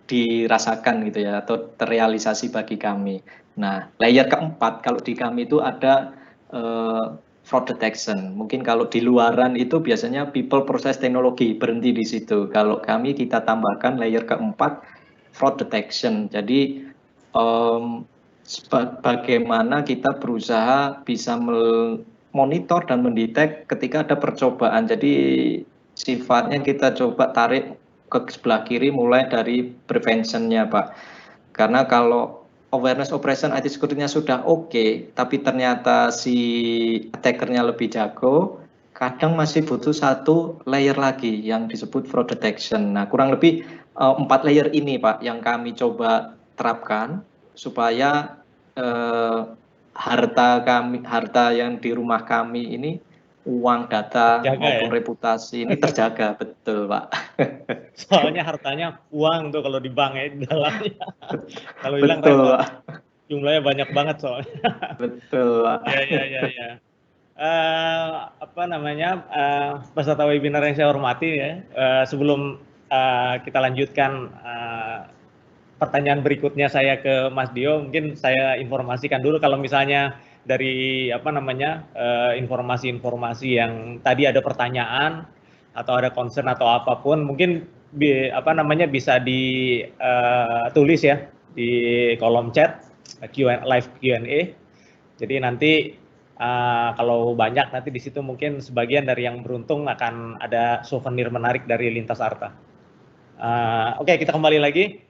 dirasakan gitu ya, atau terrealisasi bagi kami. Nah, layer keempat kalau di kami itu ada fraud detection. Mungkin kalau di luaran itu biasanya people, process, teknologi, berhenti di situ. Kalau kami kita tambahkan layer keempat, fraud detection. Jadi bagaimana kita berusaha bisa monitor dan mendetek ketika ada percobaan. Jadi sifatnya kita coba tarik ke sebelah kiri mulai dari prevention-nya, Pak. Karena kalau awareness operation IT security-nya sudah oke, tapi ternyata si attacker-nya lebih jago, kadang masih butuh satu layer lagi yang disebut fraud detection. Nah, kurang lebih 4 layer ini, Pak, yang kami coba terapkan supaya harta yang di rumah kami ini, uang, data maupun reputasi ini terjaga. Betul, Pak. Soalnya hartanya uang tuh kalau di bank ya di dalamnya. Kalau hilang repot. Jumlahnya banyak banget soalnya. Betul, Pak. Ya. Peserta webinar yang saya hormati ya. Sebelum kita lanjutkan pertanyaan berikutnya saya ke Mas Dio, mungkin saya informasikan dulu kalau misalnya dari informasi-informasi yang tadi ada pertanyaan atau ada concern atau apapun, mungkin bisa ditulis ya di kolom chat live Q&A. Jadi nanti kalau banyak nanti di situ mungkin sebagian dari yang beruntung akan ada souvenir menarik dari Lintas Arta. Oke, kita kembali lagi.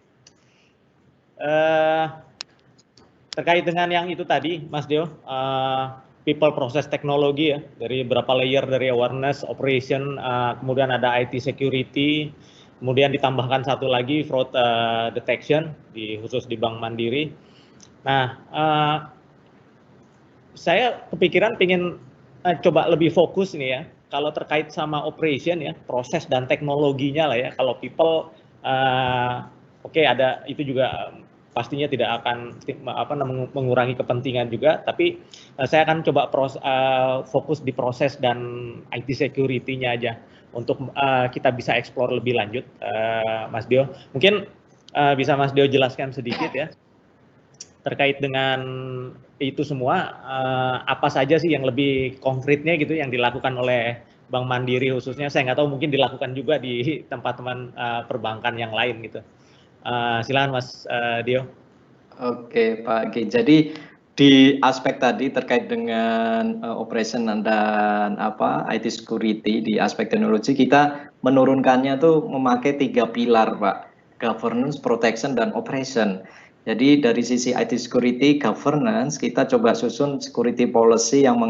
Terkait dengan yang itu tadi, Mas Dio, people, process, teknologi ya, dari berapa layer dari awareness, operation, kemudian ada IT security, kemudian ditambahkan satu lagi fraud detection khusus di Bank Mandiri. Nah, saya kepikiran pengen coba lebih fokus nih ya. Kalau terkait sama operation ya, proses dan teknologinya lah ya. Kalau people, oke, ada itu juga pastinya tidak akan mengurangi kepentingan juga. Tapi saya akan coba fokus di proses dan IT security-nya aja untuk kita bisa explore lebih lanjut, Mas Dio. Mungkin bisa Mas Dio jelaskan sedikit ya terkait dengan itu semua, apa saja sih yang lebih konkretnya gitu yang dilakukan oleh Bank Mandiri khususnya. Saya nggak tahu, mungkin dilakukan juga di tempat teman perbankan yang lain gitu. Silakan Mas Dio. Oke Pak G. Jadi di aspek tadi terkait dengan operation dan IT security, di aspek teknologi kita menurunkannya tuh memakai 3 pilar Pak: governance, protection, dan operation. Jadi dari sisi IT security governance, kita coba susun security policy yang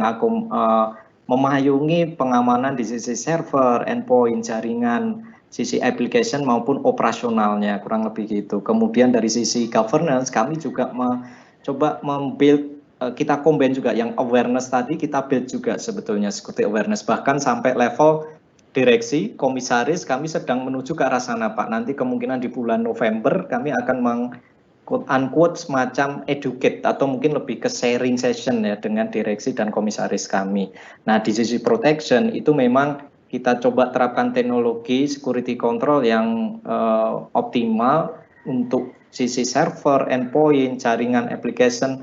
memayungi pengamanan di sisi server, endpoint, jaringan, sisi application maupun operasionalnya, kurang lebih gitu. Kemudian dari sisi governance, kami juga coba membuild, kita combine juga yang awareness tadi, kita build juga sebetulnya security awareness, bahkan sampai level direksi, komisaris, kami sedang menuju ke arah sana Pak. Nanti kemungkinan di bulan November kami akan quote unquote semacam educate atau mungkin lebih ke sharing session ya dengan direksi dan komisaris kami. Nah di sisi protection itu memang kita coba terapkan teknologi security control yang optimal untuk sisi server, endpoint, jaringan, application,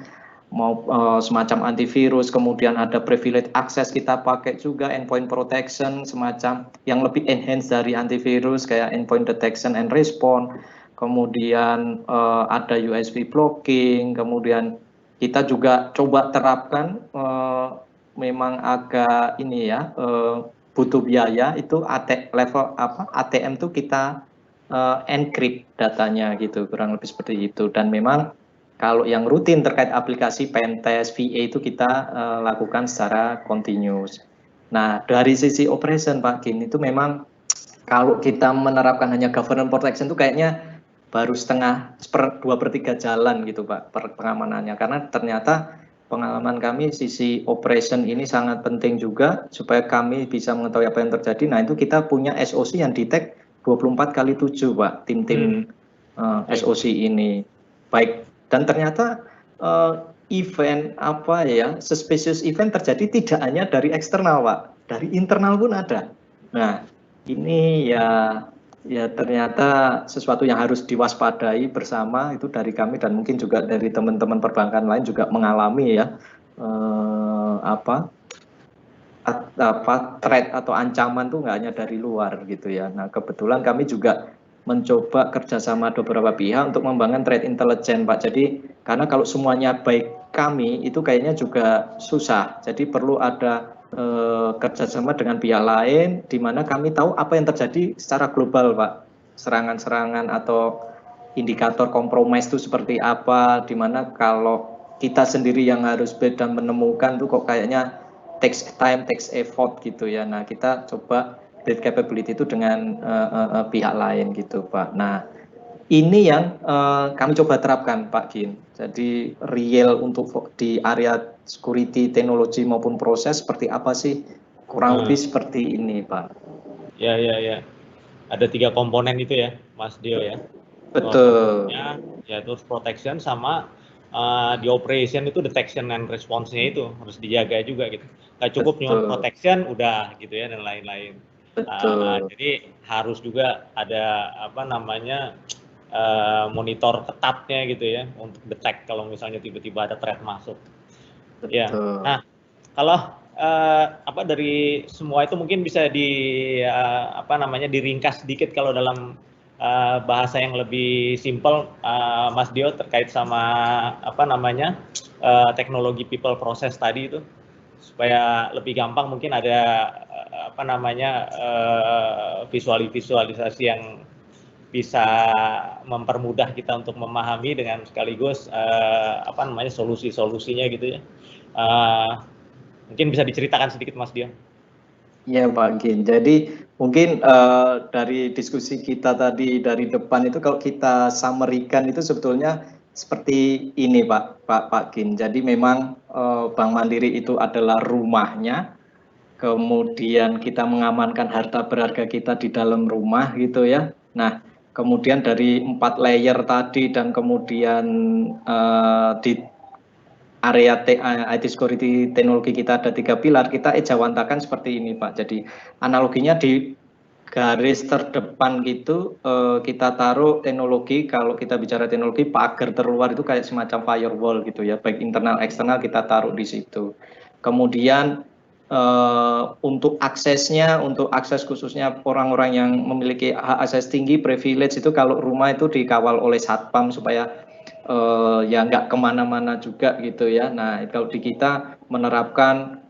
mau semacam antivirus, kemudian ada privilege access kita pakai juga, endpoint protection semacam yang lebih enhance dari antivirus kayak endpoint detection and response. Kemudian ada USB blocking, kemudian kita juga coba terapkan memang agak ini ya butuh biaya itu level ATM tuh kita encrypt datanya gitu, kurang lebih seperti itu. Dan memang kalau yang rutin terkait aplikasi pentest, VA itu kita lakukan secara continuous. Nah dari sisi operation Pak Gin itu memang kalau kita menerapkan hanya governance protection itu kayaknya baru 2/3 jalan gitu Pak pengamanannya, karena ternyata pengalaman kami sisi operation ini sangat penting juga supaya kami bisa mengetahui apa yang terjadi. Nah itu kita punya SOC yang detect 24/7 Pak, tim-tim SOC ini baik, dan ternyata event suspicious event terjadi tidak hanya dari eksternal Pak, dari internal pun ada. Nah ini ya ternyata sesuatu yang harus diwaspadai bersama, itu dari kami dan mungkin juga dari teman-teman perbankan lain juga mengalami ya threat atau ancaman tuh nggak hanya dari luar gitu ya. Nah kebetulan kami juga mencoba kerjasama beberapa pihak untuk membangun threat intelligence Pak. Jadi karena kalau semuanya baik kami itu kayaknya juga susah, jadi perlu ada kerjasama dengan pihak lain di mana kami tahu apa yang terjadi secara global Pak, serangan-serangan atau indikator kompromis itu seperti apa, di mana kalau kita sendiri yang harus build dan menemukan tuh kok kayaknya takes time, takes effort gitu ya. Nah kita coba build capability itu dengan pihak lain gitu Pak. Nah ini yang kami coba terapkan Pak Gin. Jadi real untuk di area security, teknologi maupun proses seperti apa sih, kurang lebih seperti ini Pak. Ya. Ada 3 komponen itu ya Mas Dio ya. Betul. Ya terus protection sama di operation itu detection and response-nya itu harus dijaga juga gitu. Nggak cukup cuma protection udah gitu ya dan lain-lain. Jadi harus juga ada monitor ketatnya gitu ya untuk detect kalau misalnya tiba-tiba ada threat masuk. Betul. Ya. Nah, kalau dari semua itu mungkin bisa diringkas sedikit kalau dalam bahasa yang lebih simpel, Mas Dio, terkait sama teknologi people process tadi itu, supaya lebih gampang mungkin ada visualisasi yang bisa mempermudah kita untuk memahami dengan sekaligus solusi-solusinya gitu ya. Mungkin bisa diceritakan sedikit Mas Dio. Ya Pak Gin, jadi mungkin dari diskusi kita tadi dari depan itu kalau kita summary-kan itu sebetulnya seperti ini Pak Gin. Jadi memang Bank Mandiri itu adalah rumahnya. Kemudian kita mengamankan harta berharga kita di dalam rumah gitu ya. Nah, kemudian dari 4 layer tadi dan kemudian di area IT security teknologi kita ada 3 pilar, kita ejawantakan seperti ini Pak. Jadi analoginya di garis terdepan gitu kita taruh teknologi. Kalau kita bicara teknologi, pagar terluar itu kayak semacam firewall gitu ya, baik internal eksternal kita taruh di situ. Kemudian untuk aksesnya, untuk akses khususnya orang-orang yang memiliki hak akses tinggi, privilege itu kalau rumah itu dikawal oleh satpam supaya ya nggak kemana-mana juga gitu ya. Nah kalau di kita menerapkan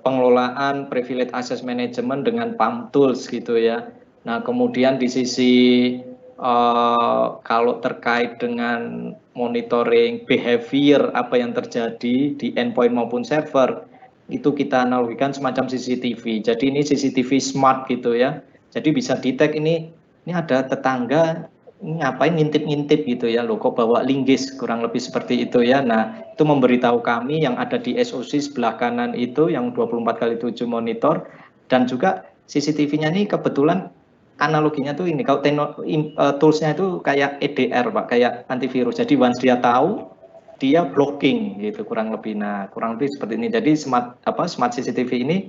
pengelolaan privilege access management dengan PAM tools gitu ya. Nah kemudian di sisi kalau terkait dengan monitoring behavior apa yang terjadi di endpoint maupun server, itu kita analogikan semacam CCTV. Jadi ini CCTV smart gitu ya. Jadi bisa detect ini ada tetangga ini ngapain ngintip-ngintip gitu ya, loh kok bawa linggis, kurang lebih seperti itu ya. Nah itu memberitahu kami yang ada di SOC sebelah kanan itu yang 24x7 monitor, dan juga CCTV-nya ini kebetulan analoginya tuh ini, kalau toolsnya itu kayak EDR Pak, kayak antivirus. Jadi once dia tahu, dia blocking gitu kurang lebih. Nah kurang lebih seperti ini. Jadi smart CCTV ini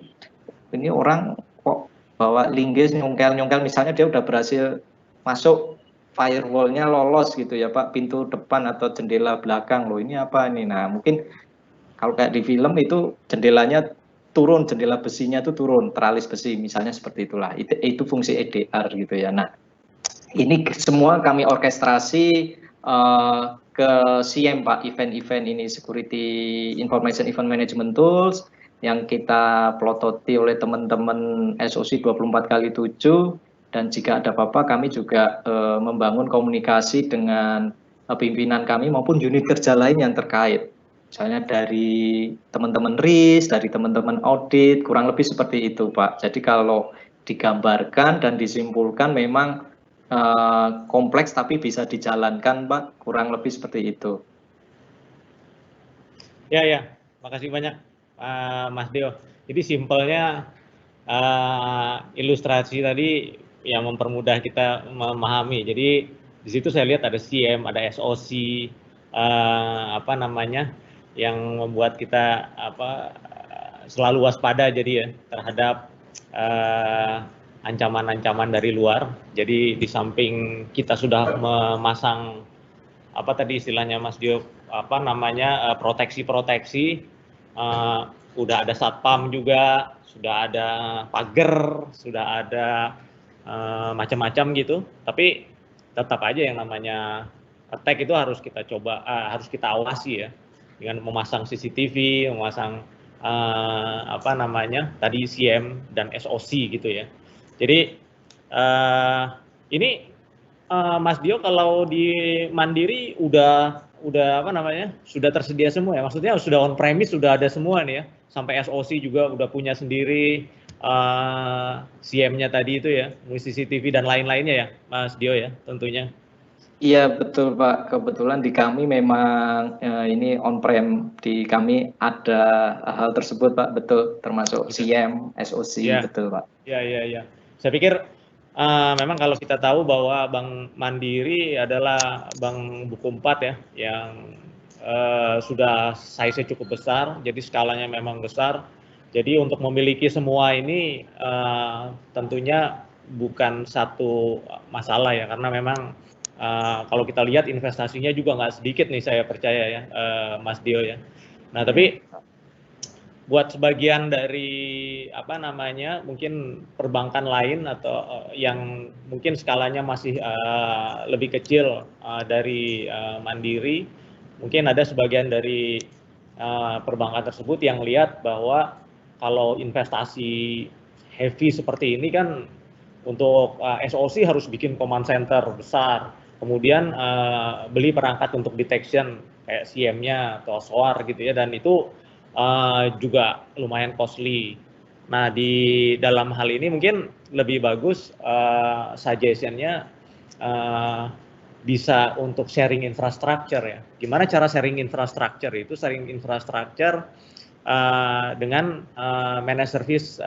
orang kok bawa linggis nyongkel misalnya dia udah berhasil masuk firewall-nya lolos gitu ya Pak, pintu depan atau jendela belakang, loh ini apa nih. Nah mungkin kalau kayak di film itu jendelanya turun, jendela besinya itu turun, teralis besi misalnya, seperti itulah. Itu fungsi EDR gitu ya. Nah ini semua kami orkestrasi ke SIEM Pak, event-event ini, Security Information Event Management Tools, yang kita pelototi oleh teman-teman SOC 24x7, dan jika ada apa-apa kami juga membangun komunikasi dengan pimpinan kami maupun unit kerja lain yang terkait. Misalnya dari teman-teman risk, dari teman-teman audit, kurang lebih seperti itu Pak. Jadi kalau digambarkan dan disimpulkan memang kompleks tapi bisa dijalankan Pak, kurang lebih seperti itu. Ya, makasih banyak Mas Dio. Jadi simpelnya ilustrasi tadi yang mempermudah kita memahami. Jadi di situ saya lihat ada SIEM, ada SOC, yang membuat kita selalu waspada jadi ya terhadap ancaman-ancaman dari luar. Jadi di samping kita sudah memasang tadi istilahnya Mas Dio proteksi-proteksi, udah ada satpam juga, sudah ada pagar, sudah ada macam-macam gitu. Tapi tetap aja yang namanya attack itu harus kita coba, harus kita awasi ya, dengan memasang CCTV, memasang tadi SIEM dan SOC gitu ya. Jadi ini Mas Dio kalau di Mandiri udah sudah tersedia semua ya, maksudnya sudah on premise, sudah ada semua nih ya, sampai SOC juga udah punya sendiri, SIEM-nya tadi itu ya, CCTV dan lain-lainnya ya Mas Dio ya tentunya. Iya betul Pak, kebetulan di kami memang ini on-prem, di kami ada hal tersebut Pak, betul, termasuk SIEM, SOC, ya. Betul Pak. Iya. Saya pikir memang kalau kita tahu bahwa Bank Mandiri adalah bank buku 4 ya, yang sudah size-nya cukup besar, jadi skalanya memang besar. Jadi untuk memiliki semua ini tentunya bukan satu masalah ya, karena memang kalau kita lihat investasinya juga nggak sedikit nih, saya percaya ya Mas Dio ya. Nah tapi buat sebagian dari mungkin perbankan lain atau yang mungkin skalanya masih lebih kecil dari Mandiri, mungkin ada sebagian dari perbankan tersebut yang lihat bahwa kalau investasi heavy seperti ini kan untuk SOC harus bikin command center besar, kemudian beli perangkat untuk detection kayak SIEM-nya atau SOAR gitu ya, dan itu juga lumayan costly. Nah di dalam hal ini mungkin lebih bagus suggestion-nya bisa untuk sharing infrastructure ya. Gimana cara sharing infrastructure itu? Sharing infrastructure dengan managed service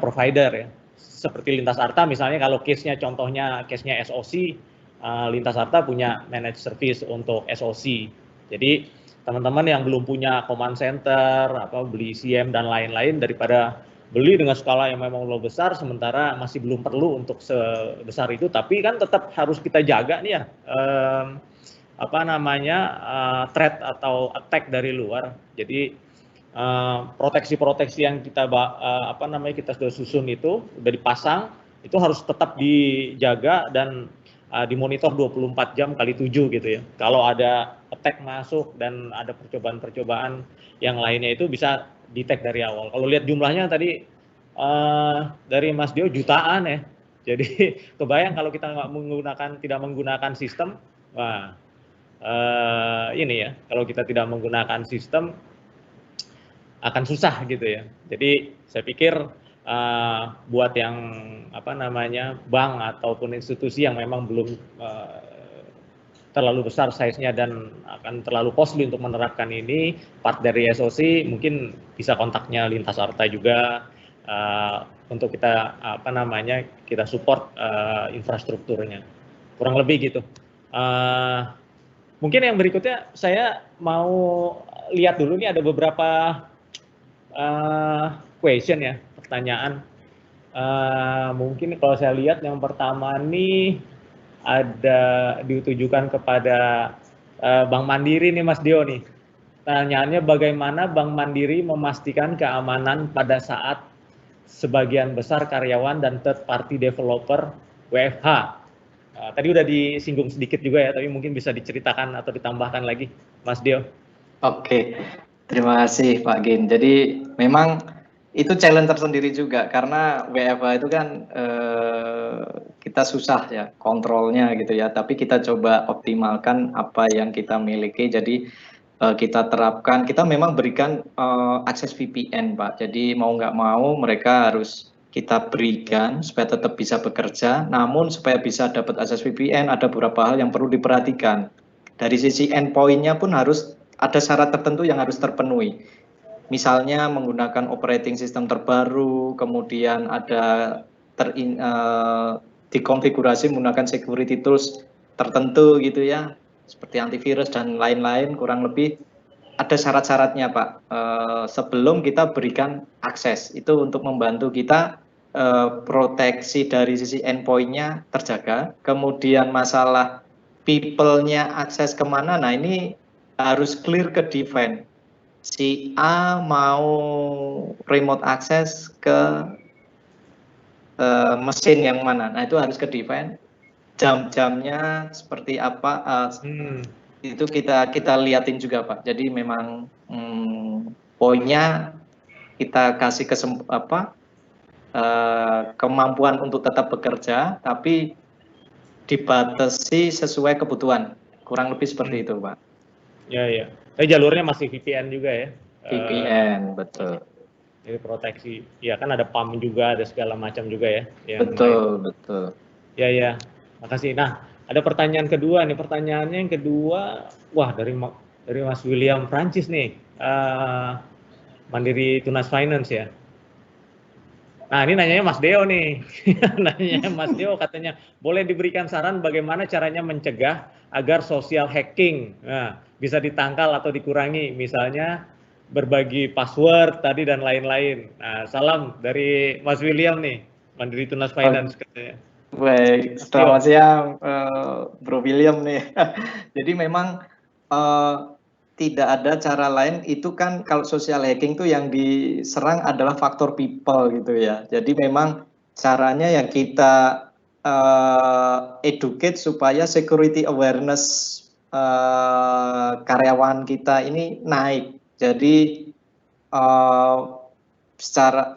provider ya. Seperti Lintas Arta misalnya, kalau case-nya contohnya case-nya SOC, Lintas Arta punya managed service untuk SOC. Jadi teman-teman yang belum punya command center, beli CM dan lain-lain, daripada beli dengan skala yang memang lebih besar, sementara masih belum perlu untuk sebesar itu, tapi kan tetap harus kita jaga nih ya, threat atau attack dari luar. Jadi proteksi-proteksi yang kita kita sudah susun itu, udah dipasang, itu harus tetap dijaga dan dimonitor 24 jam kali 7 gitu ya. Kalau ada attack masuk dan ada percobaan-percobaan yang lainnya, itu bisa detect dari awal. Kalau lihat jumlahnya tadi dari Mas Dio jutaan ya. Jadi kebayang kalau kita tidak menggunakan sistem, kalau kita tidak menggunakan sistem akan susah gitu ya. Jadi saya pikir buat yang bank ataupun institusi yang memang belum terlalu besar size-nya dan akan terlalu costly untuk menerapkan ini, part dari SOC mungkin bisa kontaknya Lintas Arta juga untuk kita kita support infrastrukturnya, kurang lebih gitu. Mungkin yang berikutnya saya mau lihat dulu nih, ada beberapa question ya, pertanyaan. Mungkin kalau saya lihat yang pertama nih ada ditujukan kepada Bank Mandiri nih Mas Dio nih. Pertanyaannya, bagaimana Bank Mandiri memastikan keamanan pada saat sebagian besar karyawan dan third party developer WFH? Tadi udah disinggung sedikit juga ya, tapi mungkin bisa diceritakan atau ditambahkan lagi Mas Dio. Oke, terima kasih Pak Gin. Jadi memang itu challenge tersendiri juga, karena WFH itu kan kita susah ya kontrolnya gitu ya, tapi kita coba optimalkan apa yang kita miliki. Jadi kita terapkan, kita memang berikan akses VPN Pak. Jadi mau nggak mau mereka harus kita berikan supaya tetap bisa bekerja, namun supaya bisa dapat akses VPN ada beberapa hal yang perlu diperhatikan. Dari sisi endpoint-nya pun harus ada syarat tertentu yang harus terpenuhi. Misalnya menggunakan operating system terbaru, kemudian ada dikonfigurasi menggunakan security tools tertentu gitu ya, seperti antivirus dan lain-lain. Kurang lebih ada syarat-syaratnya Pak, sebelum kita berikan akses. Itu untuk membantu kita proteksi dari sisi endpoint-nya terjaga. Kemudian masalah people-nya akses kemana, nah ini harus clear ke define. Si A mau remote access ke mesin yang mana, nah itu harus ke define. Jam-jamnya seperti apa, itu kita liatin juga Pak. Jadi memang poinnya kita kasih kemampuan untuk tetap bekerja, tapi dibatasi sesuai kebutuhan. Kurang lebih seperti itu Pak. Ya. Tapi jalurnya masih VPN juga ya? VPN, betul. Jadi proteksi. Ya kan ada PAM juga, ada segala macam juga ya. Betul. Ya. Makasih. Nah, ada pertanyaan kedua nih. Pertanyaannya yang kedua, dari Mas William Prancis nih, Mandiri Tunas Finance ya. Nah, ini nanyanya Mas Deo nih. Nanyanya Mas Deo, katanya boleh diberikan saran bagaimana caranya mencegah agar social hacking bisa ditangkal atau dikurangi, misalnya berbagi password tadi dan lain-lain. Nah, salam dari Mas William nih, Mandiri Tunas Finance katanya. Baik, selamat siang Bro William nih. Jadi memang tidak ada cara lain, itu kan kalau social hacking tuh yang diserang adalah faktor people gitu ya. Jadi memang caranya yang kita educate supaya security awareness karyawan kita ini naik. Jadi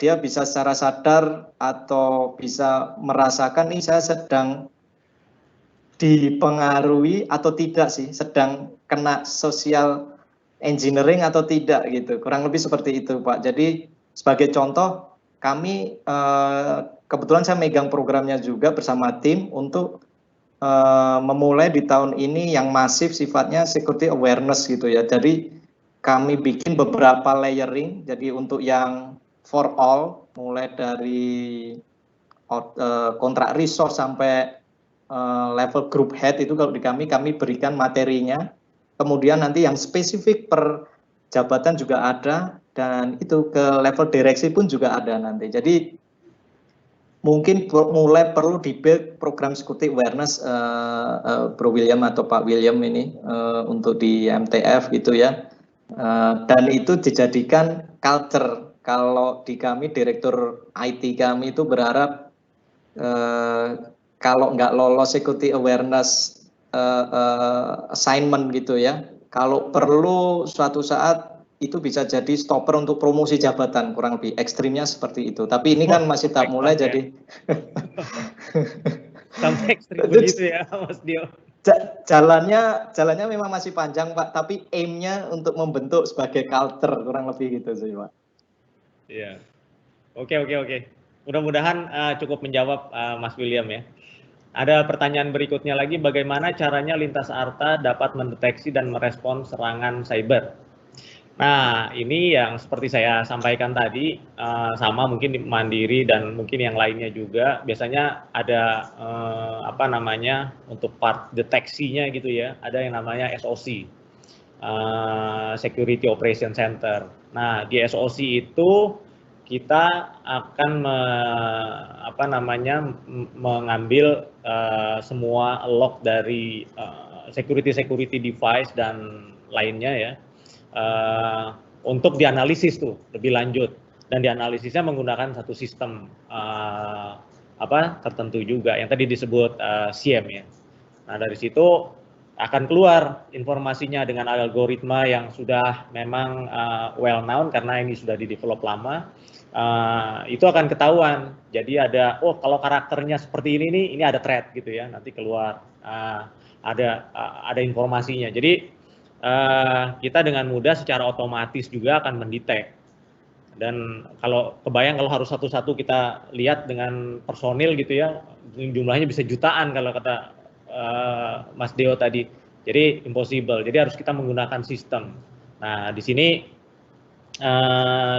dia bisa secara sadar atau bisa merasakan ini saya sedang dipengaruhi atau tidak sih, sedang kena social engineering atau tidak gitu. Kurang lebih seperti itu Pak. Jadi sebagai contoh, kami kebetulan saya megang programnya juga bersama tim untuk memulai di tahun ini yang masif sifatnya security awareness gitu ya. Jadi kami bikin beberapa layering. Jadi untuk yang for all, mulai dari kontrak resource sampai level group head itu kalau di kami berikan materinya. Kemudian nanti yang spesifik per jabatan juga ada, dan itu ke level direksi pun juga ada nanti. Jadi mungkin mulai perlu dibuild program security awareness Bro William atau Pak William ini untuk di MTF gitu ya. Dan itu dijadikan culture. Kalau di kami direktur IT kami itu berharap kalau nggak lolos security awareness assignment gitu ya, kalau perlu suatu saat itu bisa jadi stopper untuk promosi jabatan, kurang lebih ekstrimnya seperti itu. Tapi ini kan masih tak mulai ya. Jadi sampai ekstrim begitu ya Mas Dio. Jalannya memang masih panjang Pak, tapi aim-nya untuk membentuk sebagai culture, kurang lebih gitu sih Pak. Iya. Oke. Mudah-mudahan cukup menjawab Mas William ya. Ada pertanyaan berikutnya lagi, bagaimana caranya Lintas Arta dapat mendeteksi dan merespon serangan cyber? Nah, ini yang seperti saya sampaikan tadi, sama mungkin di Mandiri dan mungkin yang lainnya juga, biasanya ada untuk part deteksinya gitu ya, ada yang namanya SOC, Security Operation Center. Nah, di SOC itu kita akan mengambil semua log dari security device dan lainnya ya, untuk dianalisis tuh lebih lanjut, dan dianalisisnya menggunakan satu sistem tertentu juga yang tadi disebut SIEM ya. Nah, dari situ akan keluar informasinya dengan algoritma yang sudah memang well known karena ini sudah di-develop lama. Itu akan ketahuan. Jadi ada, kalau karakternya seperti ini nih, ini ada threat gitu ya, nanti keluar ada informasinya. Jadi kita dengan mudah secara otomatis juga akan mendetek. Dan kalau kebayang kalau harus satu-satu kita lihat dengan personil gitu ya, jumlahnya bisa jutaan kalau kata Mas Deo tadi. Jadi impossible. Jadi harus kita menggunakan sistem. Nah, di sini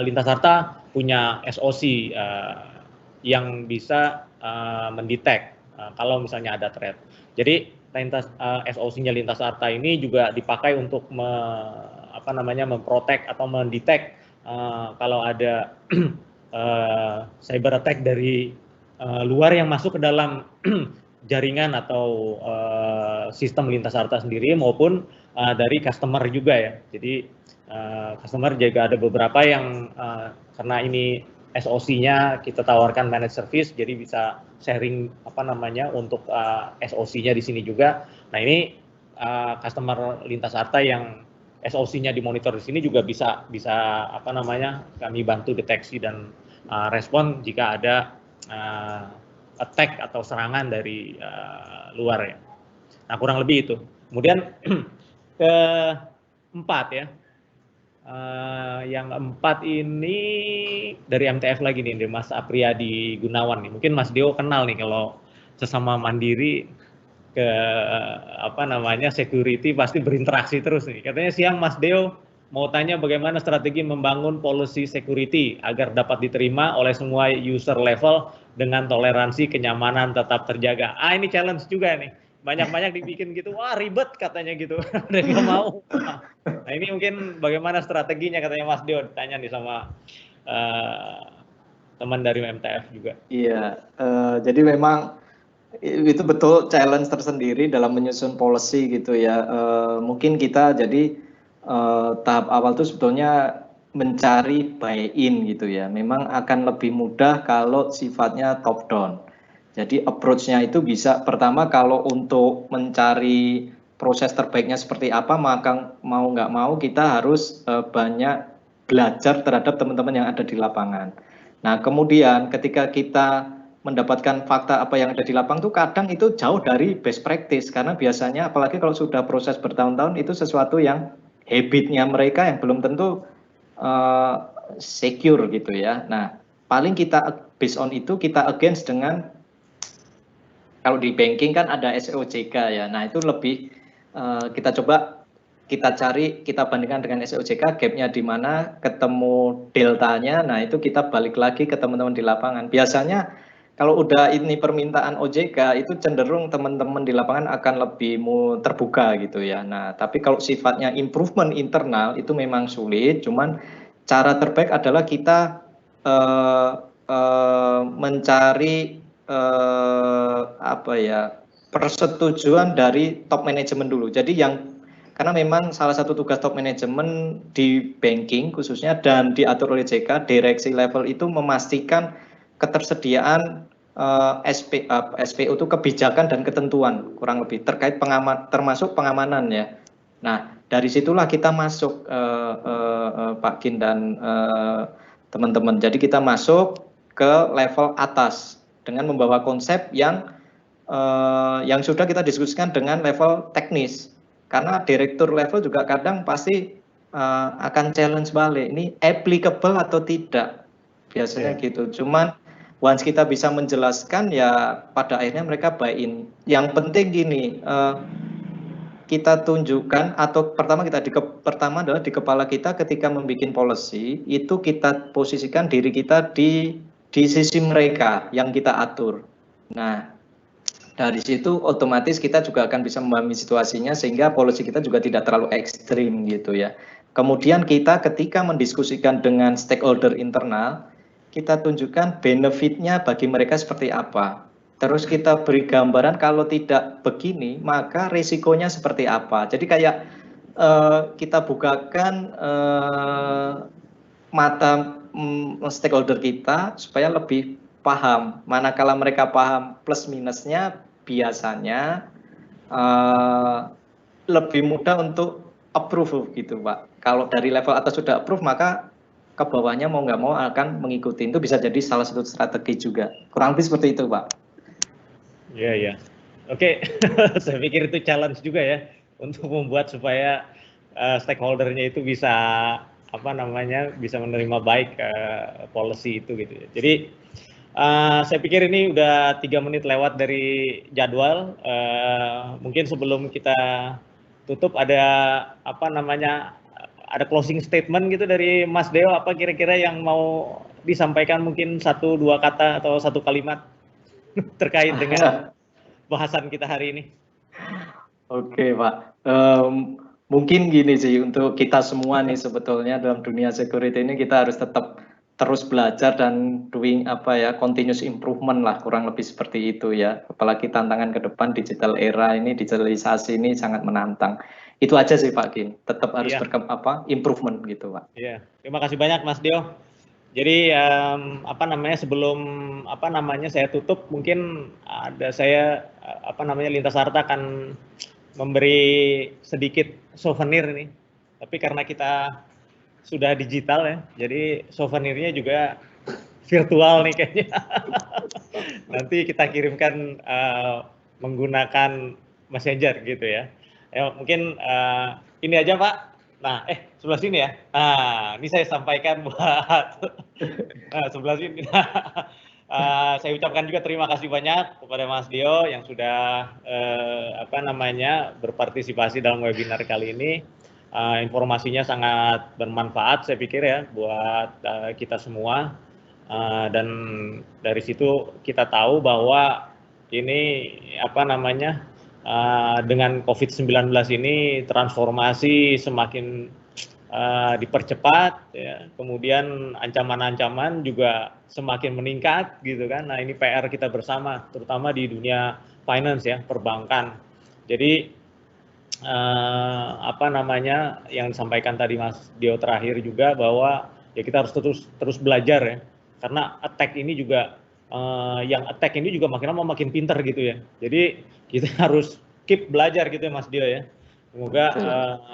Lintas Arta punya SOC yang bisa mendetek kalau misalnya ada threat. Jadi SOC-nya Lintas Arta ini juga dipakai untuk memprotek atau mendetek kalau ada cyber attack dari luar yang masuk ke dalam jaringan atau sistem Lintas Arta sendiri maupun dari customer juga ya. Jadi customer juga ada beberapa yang karena ini SOC-nya kita tawarkan managed service, jadi bisa sharing untuk SOC-nya di sini juga. Nah, ini customer Lintas Arta yang SOC-nya dimonitor di sini juga bisa kami bantu deteksi dan respon jika ada attack atau serangan dari luar ya. Nah, kurang lebih itu. Kemudian keempat ya. Yang keempat ini dari MTF lagi nih, dari Mas Apriyadi Gunawan nih. Mungkin Mas Deo kenal nih, kalau sesama Mandiri ke security pasti berinteraksi terus nih. Katanya siang Mas Deo mau tanya bagaimana strategi membangun policy security agar dapat diterima oleh semua user level dengan toleransi kenyamanan tetap terjaga. Ini challenge juga nih. Banyak-banyak dibikin gitu, wah ribet katanya gitu, dan nggak mau. Nah, ini mungkin bagaimana strateginya katanya Mas Dio, ditanya nih sama teman dari MTF juga. Iya, jadi memang itu betul challenge tersendiri dalam menyusun policy gitu ya. Mungkin kita jadi tahap awal itu sebetulnya mencari buy-in gitu ya. Memang akan lebih mudah kalau sifatnya top down. Jadi approach-nya itu bisa, pertama kalau untuk mencari proses terbaiknya seperti apa, maka mau nggak mau kita harus banyak belajar terhadap teman-teman yang ada di lapangan. Nah, kemudian ketika kita mendapatkan fakta apa yang ada di lapangan itu kadang itu jauh dari best practice, karena biasanya apalagi kalau sudah proses bertahun-tahun itu sesuatu yang habitnya mereka yang belum tentu secure gitu ya. Nah, paling kita based on itu kita against dengan kalau di banking kan ada SOJK ya. Nah itu lebih kita coba kita cari, kita bandingkan dengan SOJK, gapnya di mana, ketemu deltanya. Nah itu kita balik lagi ke teman-teman di lapangan. Biasanya kalau udah ini permintaan OJK itu cenderung teman-teman di lapangan akan lebih terbuka gitu ya. Nah tapi kalau sifatnya improvement internal itu memang sulit. Cuman cara terbaik adalah kita mencari apa ya, persetujuan dari top manajemen dulu. Jadi karena memang salah satu tugas top manajemen di banking khususnya dan diatur oleh JK, direksi level itu memastikan ketersediaan SPO itu kebijakan dan ketentuan kurang lebih terkait termasuk pengamanan ya. Nah dari situlah kita masuk Pak Gin dan teman-teman. Jadi kita masuk ke level atas dengan membawa konsep yang sudah kita diskusikan dengan level teknis. Karena direktur level juga kadang pasti akan challenge balik, ini applicable atau tidak, biasanya gitu. Cuman once kita bisa menjelaskan ya pada akhirnya mereka buy in. Yang penting gini, kita tunjukkan atau pertama adalah di kepala kita ketika membuat policy itu kita posisikan diri kita di sisi mereka yang kita atur. Nah dari situ otomatis kita juga akan bisa memahami situasinya sehingga policy kita juga tidak terlalu ekstrim gitu ya. Kemudian kita ketika mendiskusikan dengan stakeholder internal, kita tunjukkan benefitnya bagi mereka seperti apa. Terus kita beri gambaran kalau tidak begini, maka risikonya seperti apa. Jadi kayak kita bukakan mata stakeholder kita supaya lebih paham. Manakala mereka paham plus minusnya, biasanya lebih mudah untuk approve gitu Pak. Kalau dari level atas sudah approve, maka ke bawahnya mau nggak mau akan mengikuti. Itu bisa jadi salah satu strategi juga. Kurang lebih seperti itu Pak. Iya, iya. Oke, saya pikir itu challenge juga ya untuk membuat supaya stakeholder-nya itu bisa bisa menerima baik policy itu gitu ya. Jadi saya pikir ini udah 3 menit lewat dari jadwal. Mungkin sebelum kita tutup ada ada closing statement gitu dari Mas Deo, apa kira-kira yang mau disampaikan, mungkin 1-2 kata atau 1 kalimat terkait dengan bahasan kita hari ini. Oke Pak, mungkin gini sih, untuk kita semua nih sebetulnya dalam dunia security ini kita harus tetap terus belajar dan doing continuous improvement lah, kurang lebih seperti itu ya. Apalagi tantangan ke depan digital era ini, digitalisasi ini sangat menantang. Itu aja sih Pak Gin, tetap harus improvement gitu Pak. Iya, terima kasih banyak Mas Dio. Jadi sebelum saya tutup, mungkin saya Lintas Harta akan memberi sedikit souvenir nih. Tapi karena kita sudah digital ya, jadi souvenirnya juga virtual nih kayaknya. Nanti kita kirimkan menggunakan Messenger gitu ya. Mungkin ini aja Pak. Nah, sebelah sini ya. Nah, ini saya sampaikan buat sebelah sini. Saya ucapkan juga terima kasih banyak kepada Mas Dio yang sudah berpartisipasi dalam webinar kali ini. Informasinya sangat bermanfaat saya pikir ya buat kita semua. Dan dari situ kita tahu bahwa ini dengan COVID-19 ini transformasi semakin dipercepat ya, kemudian ancaman-ancaman juga semakin meningkat gitu kan. Nah, ini PR kita bersama terutama di dunia finance ya, perbankan. Jadi yang disampaikan tadi Mas Dio terakhir juga bahwa ya kita harus terus belajar ya. Karena attack ini juga makin lama makin pintar gitu ya. Jadi kita harus keep belajar gitu ya Mas Dio ya. Semoga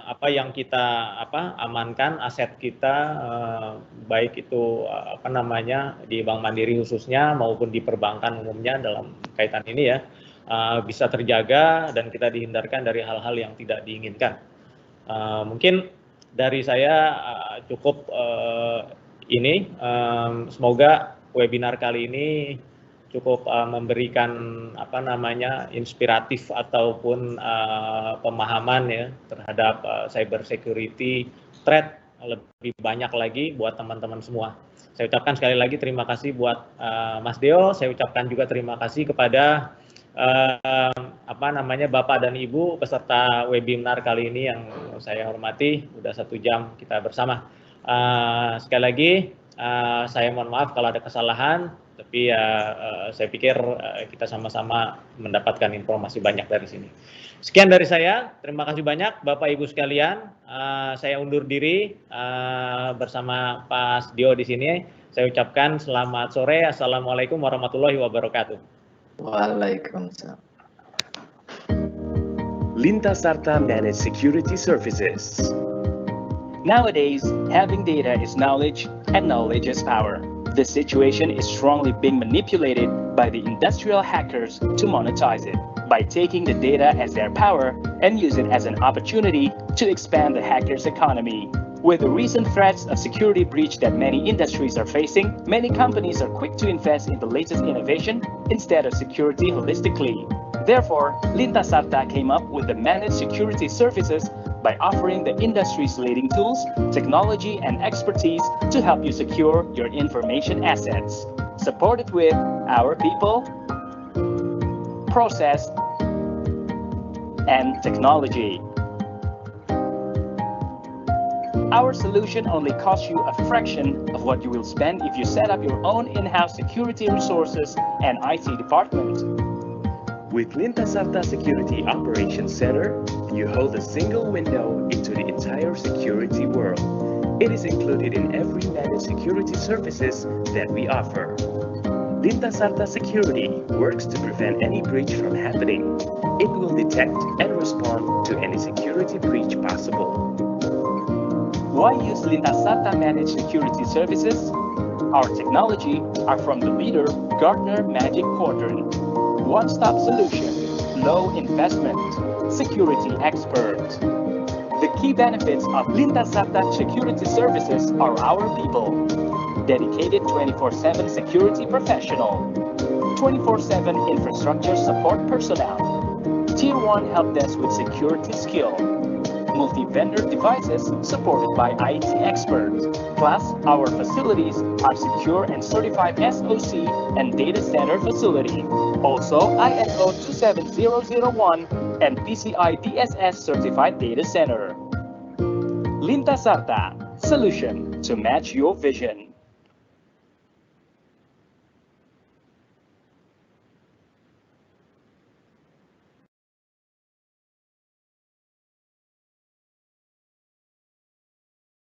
apa yang kita amankan, aset kita baik itu di Bank Mandiri khususnya maupun di perbankan umumnya dalam kaitan ini ya bisa terjaga dan kita dihindarkan dari hal-hal yang tidak diinginkan. Mungkin dari saya cukup ini. Semoga webinar kali ini cukup memberikan inspiratif ataupun pemahaman ya terhadap cyber security threat lebih banyak lagi buat teman-teman semua. Saya ucapkan sekali lagi terima kasih buat Mas Deo. Saya ucapkan juga terima kasih kepada Bapak dan Ibu peserta webinar kali ini yang saya hormati. Udah 1 jam kita bersama. Sekali lagi saya mohon maaf kalau ada kesalahan, tapi saya pikir kita sama-sama mendapatkan informasi banyak dari sini. Sekian dari saya, terima kasih banyak Bapak Ibu sekalian. Saya undur diri bersama Pak Dio di sini. Saya ucapkan selamat sore. Assalamualaikum warahmatullahi wabarakatuh. Waalaikumsalam. Lintasarta Managed Security Services. Nowadays, having data is knowledge and knowledge is power. The situation is strongly being manipulated by the industrial hackers to monetize it by taking the data as their power and use it as an opportunity to expand the hackers' economy. With the recent threats of security breach that many industries are facing, many companies are quick to invest in the latest innovation instead of security holistically. Therefore, Lintasarta came up with the managed security services by offering the industry's leading tools, technology, and expertise to help you secure your information assets. Supported with our people, process, and technology. Our solution only costs you a fraction of what you will spend if you set up your own in-house security resources and IT department. With Lintasarta Security Operations Center, you hold a single window into the entire security world. It is included in every managed security services that we offer. Lintasarta Security works to prevent any breach from happening. It will detect and respond to any security breach possible. Why use Lintasarta Managed Security Services? Our technology are from the leader Gartner Magic Quadrant. One-stop solution, low investment, security expert. The key benefits of Lintasarta Security Services are our people. Dedicated 24/7 security professional, 24/7 infrastructure support personnel, Tier 1 help desk with security skill, multi-vendor devices supported by IT experts. Plus, our facilities are secure and certified SOC and data center facility. Also, ISO 27001 and PCI DSS certified data center. Lintasarta, solution to match your vision.